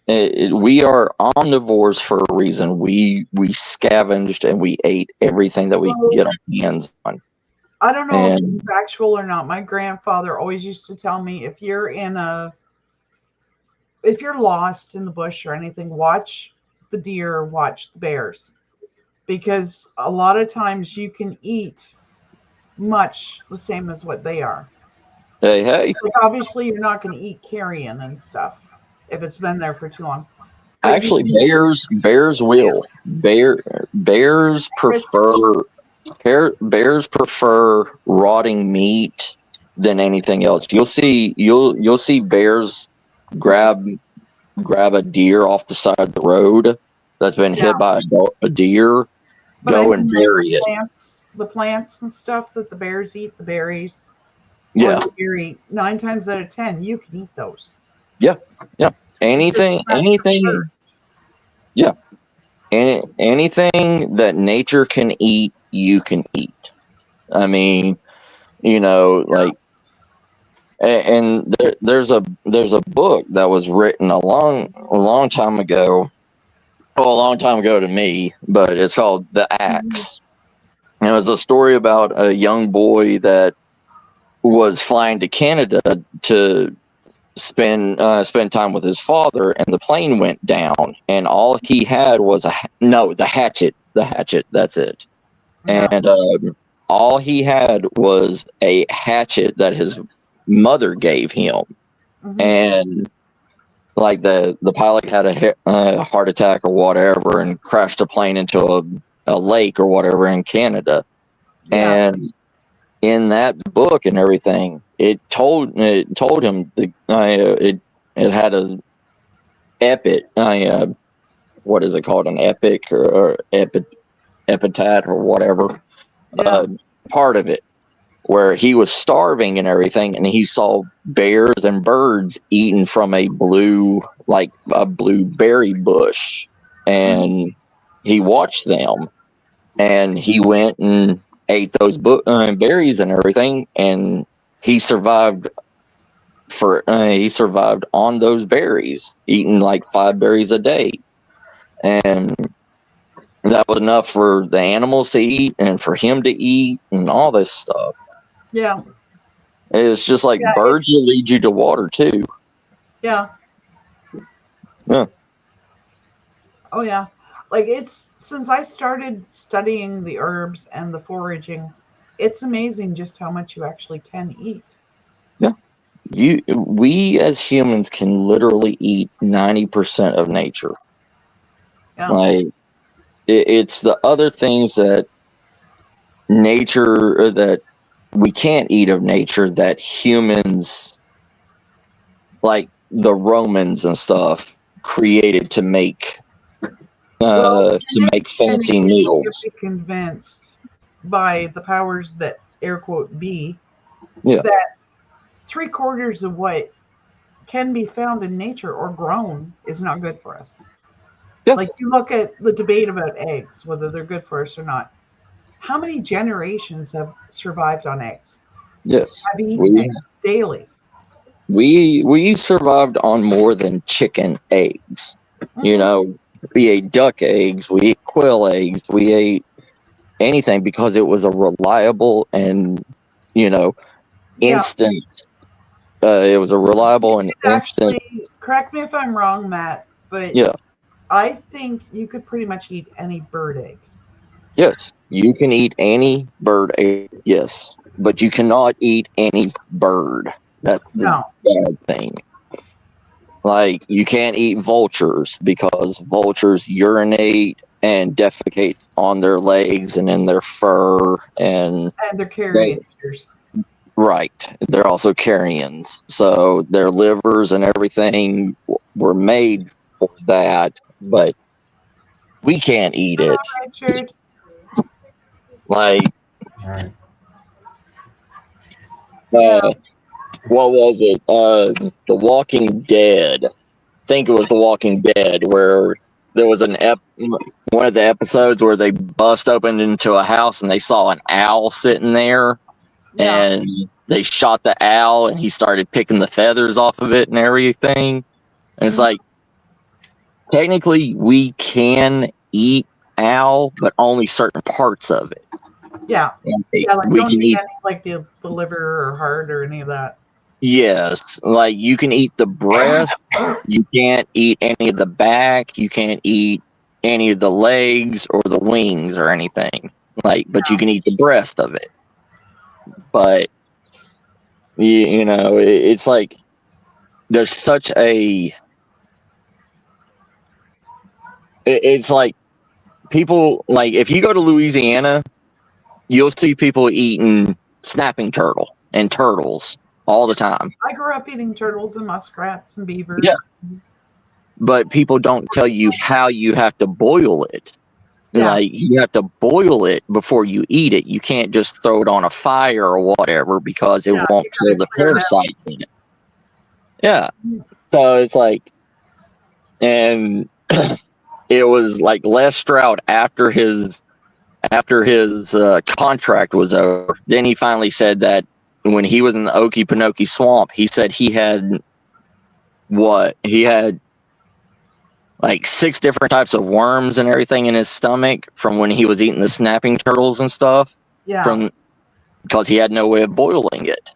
no. we are omnivores for a reason. We scavenged and we ate everything that we could get our hands on. I don't know if And- it's factual or not. My grandfather always used to tell me, if you're lost in the bush or anything, watch the deer, watch the bears, because a lot of times you can eat much the same as what they are. Hey, Like, obviously you're not going to eat carrion and stuff if it's been there for too long. But actually, you bears will. Bears prefer rotting meat than anything else. You'll see bears grab a deer off the side of the road that's been Yeah. hit by a deer, But go I and mean, bury it. the plants and stuff that the bears eat, the berries, Yeah, or the deer eat, 9 times out of 10, you can eat those. anything, anything that nature can eat, you can eat. I mean, like, and there's a book that was written a long time ago. Well, a long time ago to me, but it's called The Axe. And it was a story about a young boy that was flying to Canada to spend time with his father, and the plane went down, and all he had was the hatchet. That's it. Yeah. And all he had was a hatchet that his mother gave him. Mhm. And like the pilot had a heart attack or whatever and crashed the plane into a lake or whatever in Canada. Yeah. And in that book and everything, it told him it had a epic what is it called, an epic or epitaph or whatever Yeah. part of it, where he was starving and everything, and he saw bears and birds eating from a blueberry bush, and he watched them, and he went and ate those berries and everything, and he survived on those berries, eating like 5 berries a day, and that was enough for the animals to eat and for him to eat and all this stuff. Yeah. It's just like Yeah, birds will lead you to water too. Yeah. Yeah. Oh yeah. Like, it's since I started studying the herbs and the foraging, it's amazing just how much you actually can eat. We as humans can literally eat 90% of nature. Yeah. Like it's the other things that nature, or that we can't eat of nature, that humans, like the Romans and stuff, created to make fancy And meals. you'll be convinced by the powers that air quote be Yeah. that 3/4 of what can be found in nature or grown is not good for us. Yeah. Like, you look at the debate about eggs, whether they're good for us or not. How many generations have survived on eggs? Yes. I've eaten eggs daily. We survived on more than chicken eggs. Mhm. We ate duck eggs, we ate quail eggs, we ate anything because it was a reliable and Yeah. instant. It was a reliable and instant. Actually, correct me if I'm wrong, Matt, but Yeah. I think you could pretty much eat any bird egg. Yes, you can eat any bird egg. Yes, but you cannot eat any bird. That's the No. bad thing. Like, you can't eat vultures because vultures urinate and defecate on their legs and in their fur, and And they're carrion eaters. right, they're also carrions. So their livers and everything were made for that, but we can't eat it. Richard. Like, All right. what was it? The Walking Dead. I think it was The Walking Dead, where there was one of the episodes where they bust open into a house and they saw an owl sitting there, Yeah. and they shot the owl, and he started picking the feathers off of it and everything. And it's like, technically, we can eat owl, but only certain parts of it. Yeah. Like, Like, we don't can eat eat. any, like the liver or heart or any of that. Yes, like you can eat the breast, you can't eat any of the back, you can't eat any of the legs or the wings or anything. But you can eat the breast of it. But it's like there's such a. It's like people, like, if you go to Louisiana, you'll see people eating snapping turtle and turtles all the time. I grew up eating turtles and muskrats and beavers. Yeah. But people don't tell you how you have to boil it. Yeah. Like, you have to boil it before you eat it. You can't just throw it on a fire or whatever because it Yeah, won't you kill gotta the clear it out. parasites in it. Yeah. So it's like, and it was like Les Stroud after his contract was over. Then he finally said that when he was in the Okefenokee Swamp, he said he had like 6 different types of worms and everything in his stomach from when he was eating the snapping turtles and stuff. Yeah. Because he had no way of boiling it.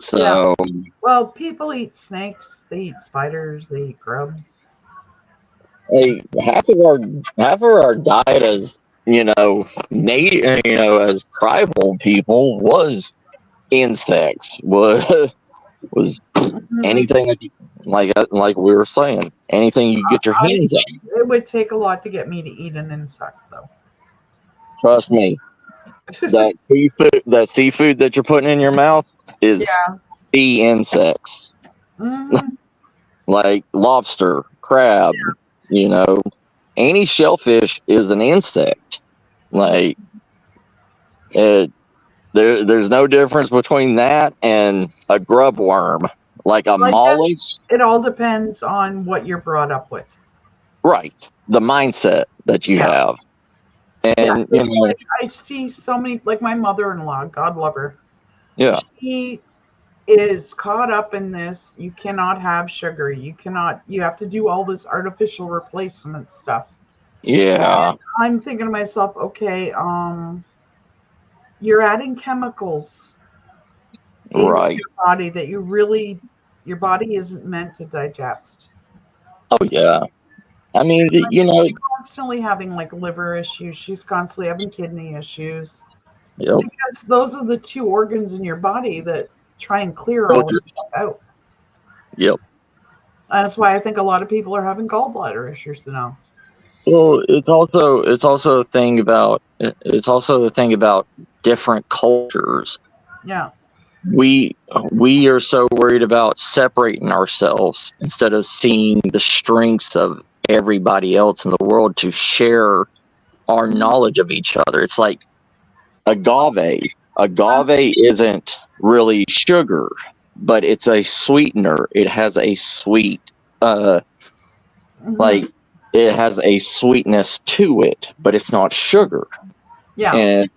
So Well, people eat snakes. They eat spiders. They eat grubs. like half of our diet as as tribal people was insects, was Mhm. anything that you, like we were saying, anything you get your hands on. It would take a lot to get me to eat an insect, though. Trust me, that seafood that you're putting in your mouth is the insects, Mhm. like lobster, crab. Any shellfish is an insect. Like there's no difference between that and a grub worm, like a Well, I mollusk. guess it all depends on what you're brought up with. Right, the mindset that you have, and It's like I see so many, like my mother-in-law, God love her. yeah, She is caught up in this. You cannot have sugar. You have to do all this artificial replacement stuff. yeah, I'm thinking to myself, okay, you're adding chemicals in right. your body that your body isn't meant to digest. Oh yeah. I mean, She's constantly having like liver issues. She's constantly having kidney issues. Yep. Because those are the 2 organs in your body that try and clear all of this out. Yep. That's why I think a lot of people are having gallbladder issues now. Well, it's also the thing about different cultures. Yeah. We are so worried about separating ourselves instead of seeing the strengths of everybody else in the world to share our knowledge of each other. It's like agave. Agave isn't really sugar, but it's a sweetener. It has a sweet, like it has a sweetness to it, but it's not sugar. Yeah. And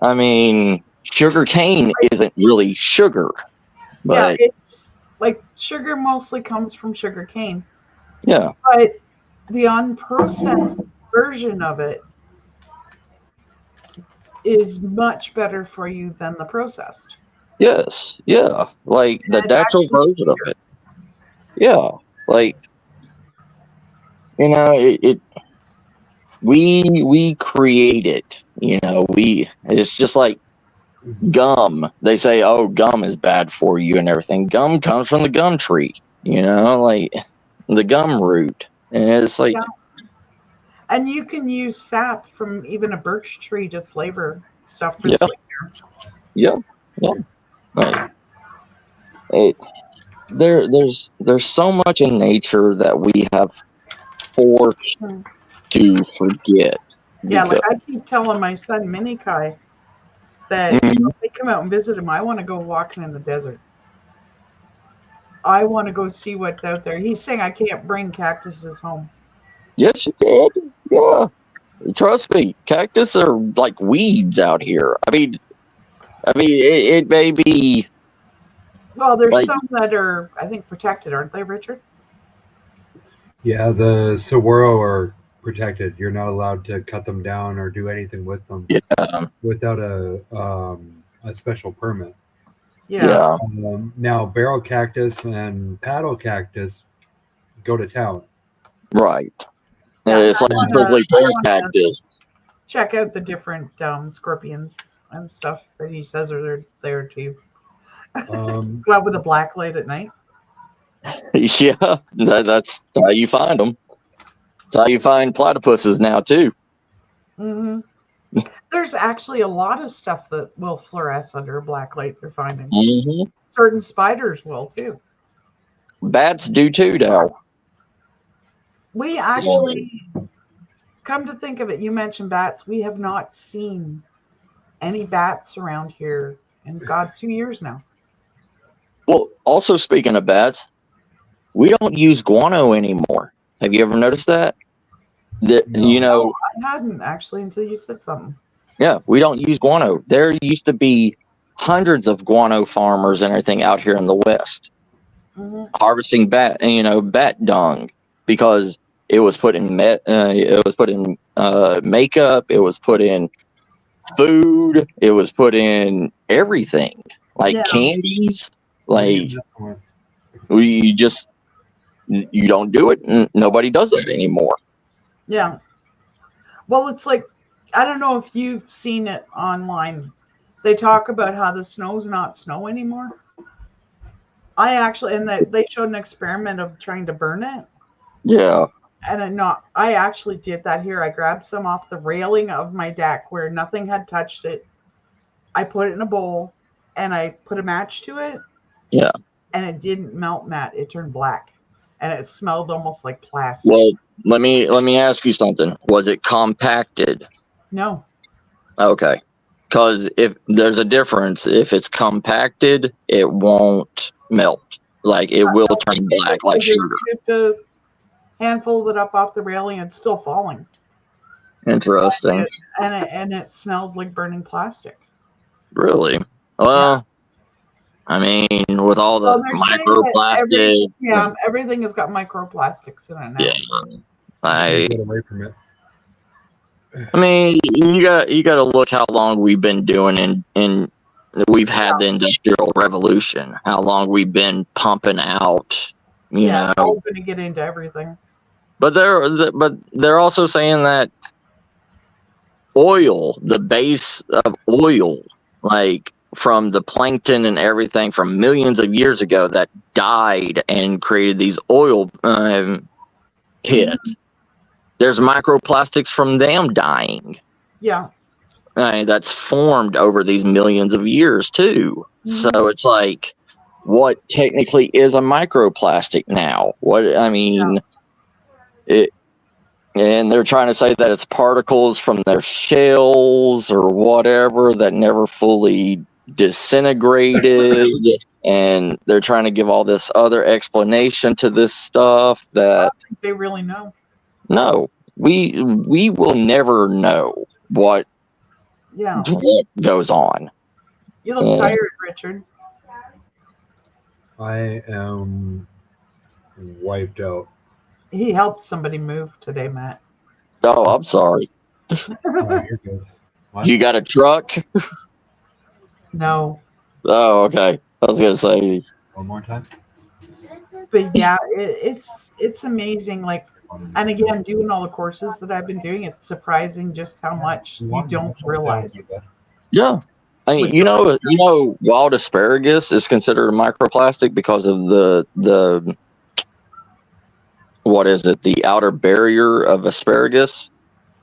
I mean, sugar cane isn't really sugar, but it's like sugar mostly comes from sugar cane. yeah, But the unprocessed version of it is much better for you than the processed. yes, yeah, like the natural version of it. Yeah, like we create it. It's just like gum. They say, oh, gum is bad for you and everything. Gum comes from the gum tree, like the gum root. And it's like, and you can use sap from even a birch tree to flavor stuff for sweetener. Like, there's so much in nature that we have forced to forget. Yeah, like I keep telling my son Minikai that if they come out and visit him, I want to go walking in the desert. I want to go see what's out there. He's saying I can't bring cactuses home. Yes, you can. Yeah. Trust me, cactus are like weeds out here. I mean, it may be. Well, there's some that are, I think, protected, aren't they, Richard? Yeah, the saguaro are protected. You're not allowed to cut them down or do anything with them without a special permit. Yeah. Now, barrel cactus and paddle cactus go to town. Right. It's like prickly pear cactus. Check out the different scorpions and stuff that he says are there too. Go out with a black light at night. Yeah, that's how you find them. That's how you find platypuses now too. Mm-hmm. There's actually a lot of stuff that will fluoresce under a black light they're finding. Hmm. Certain spiders will too. Bats do too, though. We actually, come to think of it, you mentioned bats. We have not seen any bats around here in, God, 2 years now. Well, also speaking of bats, we don't use guano anymore. Have you ever noticed that? That No. you know, I hadn't actually until you said something. yeah, we don't use guano. There used to be hundreds of guano farmers and everything out here in the West Hmm. harvesting bat dung because it was put in makeup, it was put in food, it was put in everything, like Yeah. candies. What are you Like messing with? you don't do it. Nobody does that anymore. Yeah. Well, it's like, I don't know if you've seen it online. They talk about how the snow's not snow anymore. I actually, and they showed an experiment of trying to burn it. Yeah. And I actually did that here. I grabbed some off the railing of my deck where nothing had touched it. I put it in a bowl and I put a match to it. Yeah. And it didn't melt, Matt. It turned black. And it smelled almost like plastic. Well, let me ask you something. Was it compacted? No. Okay. Because if there's a difference, if it's compacted, it won't melt. Like it will turn black like I just sugar. scooped a handful of it up off the railing and it's still falling. Interesting. And it smelled like burning plastic. Really? Well, I mean, with all the Well, they're saying that microplastics. everything has got microplastics in it now. Yeah. Get away from it. I mean, you got to look how long we've been doing and we've had the Industrial Revolution. How long we've been pumping out, you know. I'm going to get into everything. But they're also saying that oil, the base of oil, like from the plankton and everything from millions of years ago that died and created these oil hits. There's microplastics from them dying. Yeah. That's formed over these millions of years too. So it's like, what technically is a microplastic now? And they're trying to say that it's particles from their shells or whatever that never fully disintegrated. And they're trying to give all this other explanation to this stuff that I don't think they really know. no, we will never know what goes on. You look tired, Richard. I am wiped out. He helped somebody move today, Matt. Oh, I'm sorry. Oh, you're good. What? You got a truck? No. Oh, okay. I was gonna say. One more time. But yeah, it's amazing. Like, and again, doing all the courses that I've been doing, it's surprising just how much you don't realize. Yeah. I mean, you know, wild asparagus is considered a microplastic because of the what is it? The outer barrier of asparagus.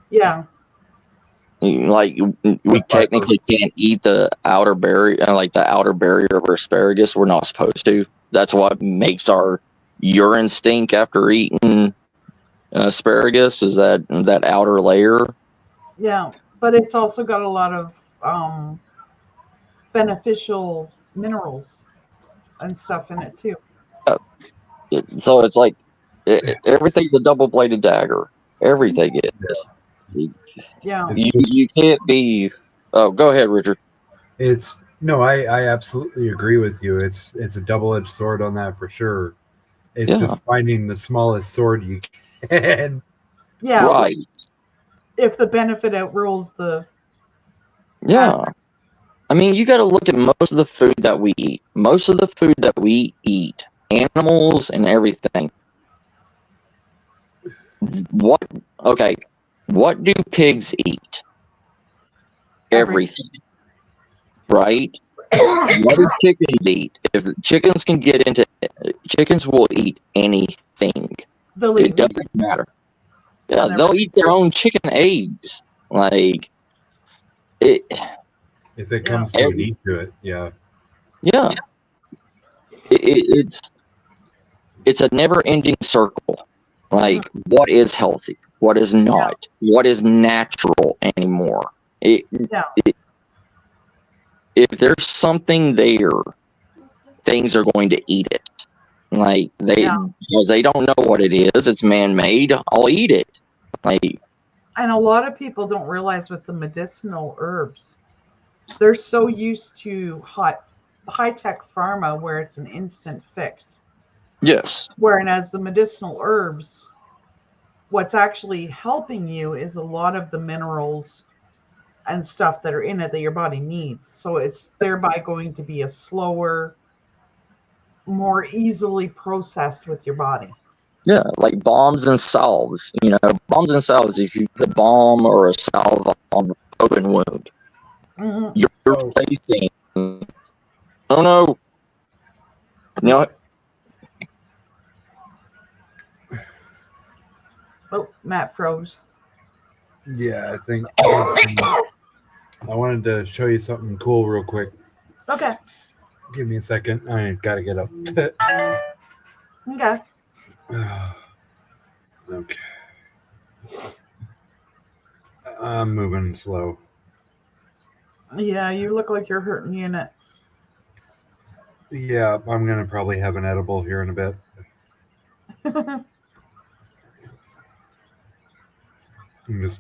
Yeah. Like we technically can't eat the outer barrier, like the outer barrier of asparagus. We're not supposed to. That's what makes our urine stink after eating asparagus. Is that outer layer? Yeah, but it's also got a lot of beneficial minerals and stuff in it too. So it's like everything's a double-bladed dagger. Everything is. Yeah. You can't be. Oh, go ahead, Richard. I absolutely agree with you. It's a double-edged sword on that for sure. It's just finding the smallest sword you can. Yeah. Right. if the benefit outrules the. Yeah. I mean, you got to look at most of the food that we eat. Most of the food that we eat, animals and everything. What do pigs eat? Everything. Right? What do chickens eat? If chickens can get into chickens will eat anything. It doesn't matter. Yeah, they'll eat their own chicken eggs. Like, It, If it comes to a need to it, yeah. yeah, it's a never-ending circle. Like, what is healthy? What is not? What is natural anymore? If there's something there, things are going to eat it. Like, because they don't know what it is. It's man-made. I'll eat it. Like, and a lot of people don't realize with the medicinal herbs, they're so used to high-tech pharma where it's an instant fix. yes. Whereas the medicinal herbs, what's actually helping you is a lot of the minerals and stuff that are in it that your body needs. So it's thereby going to be a slower, more easily processed with your body. Yeah, like balms and salves. Balms and salves, if you put a balm or a salve on an open wound, you're replacing. Oh, no. Oh, Matt froze. Yeah, I think I wanted to show you something cool real quick. Okay. Give me a second. I gotta get up. Okay. Okay. I'm moving slow. Yeah, you look like you're hurting unit. Yeah, I'm gonna probably have an edible here in a bit. I'm just.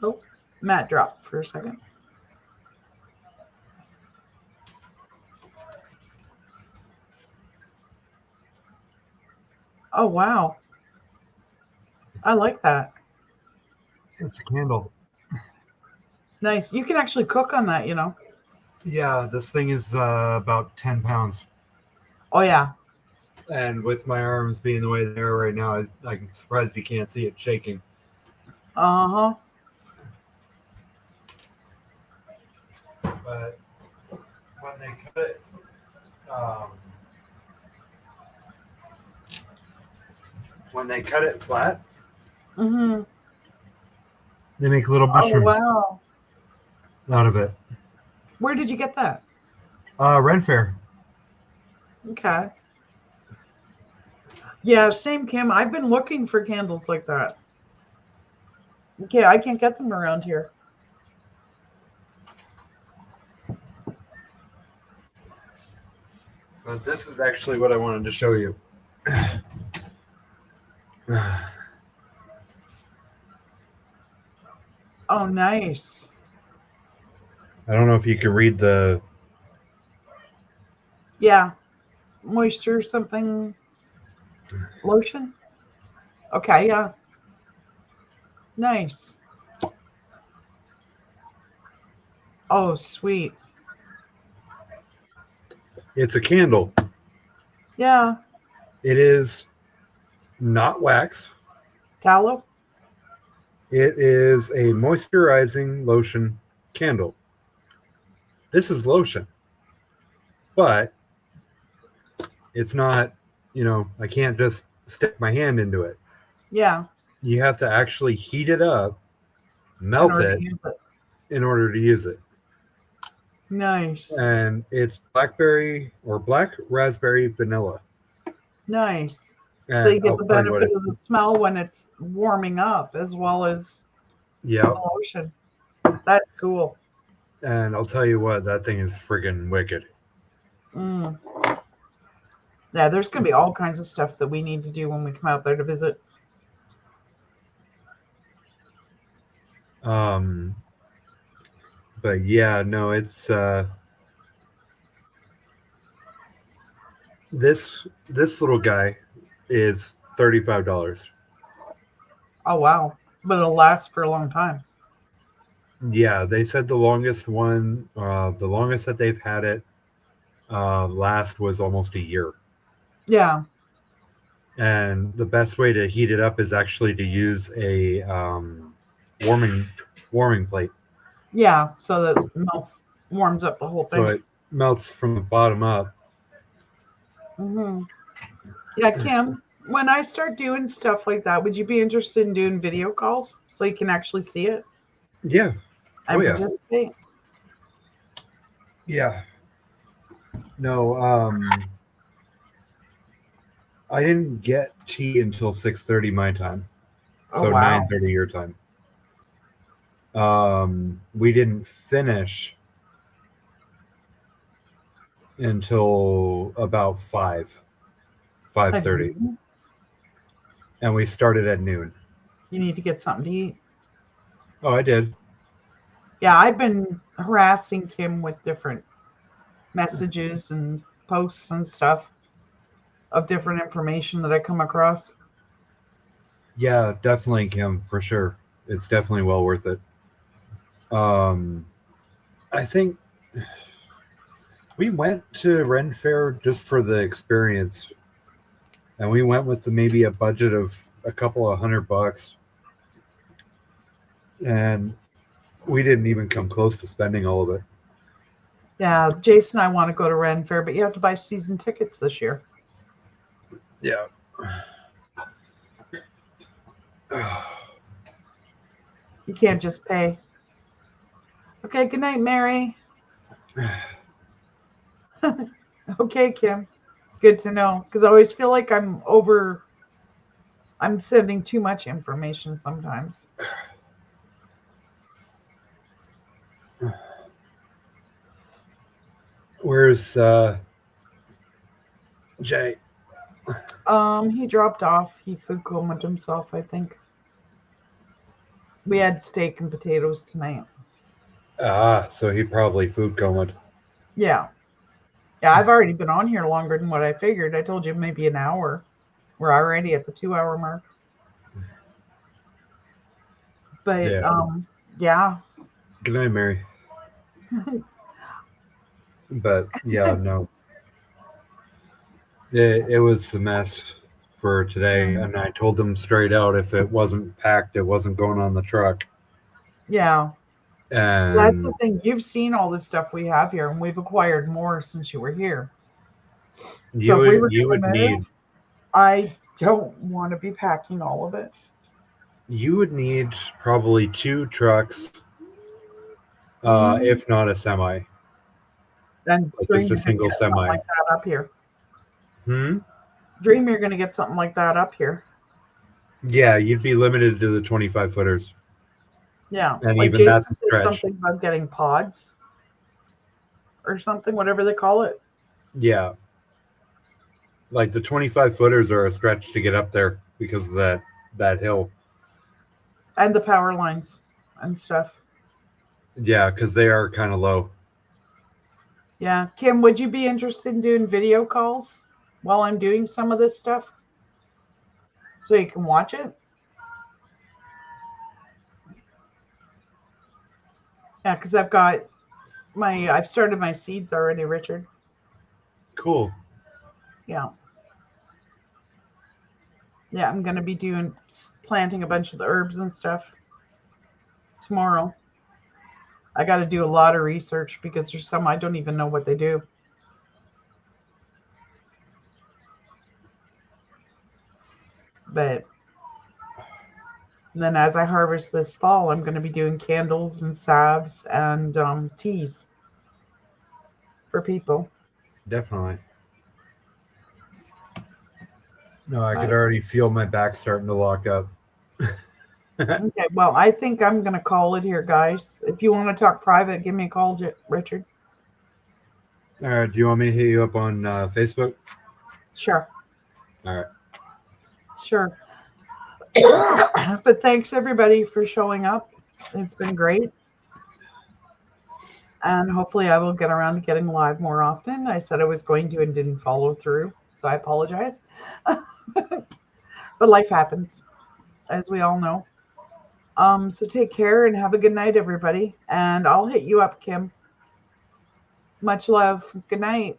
Oh, Matt dropped for a second. Oh, wow. I like that. It's a candle. Nice. You can actually cook on that, Yeah, this thing is about 10 pounds. Oh, yeah. And with my arms being the way they are right now, I'm surprised you can't see it shaking. Uh-huh. But when they cut it, flat, Mm-hmm. they make little Oh, mushrooms wow. out of it. Where did you get that? Ren Fair. Okay. Yeah, same, Kim. I've been looking for candles like that. Okay, I can't get them around here. But this is actually what I wanted to show you. Oh, nice. I don't know if you can read the. Yeah. Moisture something. Lotion? Okay, yeah. Nice. Oh, sweet. It's a candle. Yeah. It is not wax. Tallow? It is a moisturizing lotion candle. This is lotion, but it's not, I can't just stick my hand into it. Yeah. You have to actually heat it up, melt it in order to use it. Nice. And it's blackberry or black raspberry vanilla. Nice. And So you get I'll the tell you what benefit of the smell when it's warming up as well as Yeah. the lotion. That's cool. And I'll tell you what, that thing is friggin' wicked. Mm. Yeah, there's going to be all kinds of stuff that we need to do when we come out there to visit. But yeah, no, it's this little guy is $35. Oh, wow. But it'll last for a long time. Yeah, they said the longest one, the longest that they've had it last was almost a year. Yeah. And the best way to heat it up is actually to use a warming plate. Yeah, so that it warms up the whole So thing. it melts from the bottom up. Hmm. Yeah, Kim, when I start doing stuff like that, would you be interested in doing video calls so you can actually see it Yeah. and Oh, yeah. participate? Yeah. No, I didn't get tea until 6:30 my time. Oh, So wow. 9:30 your time. We didn't finish until about 5:30, and we started at noon. You need to get something to eat. Oh, I did. Yeah, I've been harassing Kim with different messages and posts and stuff of different information that I come across. Yeah, definitely, Kim, for sure. It's definitely well worth it. I think we went to Ren Fair just for the experience, and we went with maybe a budget of a couple of $100, and we didn't even come close to spending all of it. Yeah, Jason and I want to go to Ren Fair, but you have to buy season tickets this year. Yeah. You can't just pay. Okay, good night, Mary. Okay, Kim. Good to know. Because I always feel like I'm sending too much information sometimes. Where's Jay? He dropped off. He food comaed himself, I think. We had steak and potatoes tonight. So he probably food comed. Yeah. Yeah, I've already been on here longer than what I figured. I told you maybe an hour. We're already at the 2-hour mark. But yeah. Good night, Mary. But yeah, no. It was a mess for today, and I told them straight out if it wasn't packed, it wasn't going on the truck. Yeah. And so that's the thing. You've seen all the stuff we have here, and we've acquired more since you were here. You would need. I don't want to be packing all of it. You would need probably 2 trucks, if not a semi. Then Like just a single semi. Like that up here. Dream you're going to get something like that up here. Yeah, you'd be limited to the 25 footers. Yeah. And like even Jason that's a said stretch. something about getting pods or something, whatever they call it. Yeah. Like the 25 footers are a stretch to get up there because of that hill. And the power lines and stuff. Yeah, because they are kind of low. Yeah. Kim, would you be interested in doing video calls while I'm doing some of this stuff? So you can watch it? Yeah, because I've started my seeds already, Richard. Cool. Yeah. Yeah, I'm going to be planting a bunch of the herbs and stuff tomorrow. I got to do a lot of research because there's some I don't even know what they do. But then as I harvest this fall, I'm going to be doing candles and salves and teas for people. Definitely. No, I could already feel my back starting to lock up. Okay, well, I think I'm going to call it here, guys. If you want to talk private, give me a call, Richard. All right. Do you want me to hit you up on Facebook? Sure. All right. Sure. But thanks, everybody, for showing up. It's been great. And hopefully I will get around to getting live more often. I said I was going to and didn't follow through, so I apologize. But life happens, as we all know. So take care and have a good night, everybody. And I'll hit you up, Kim. Much love. Good night.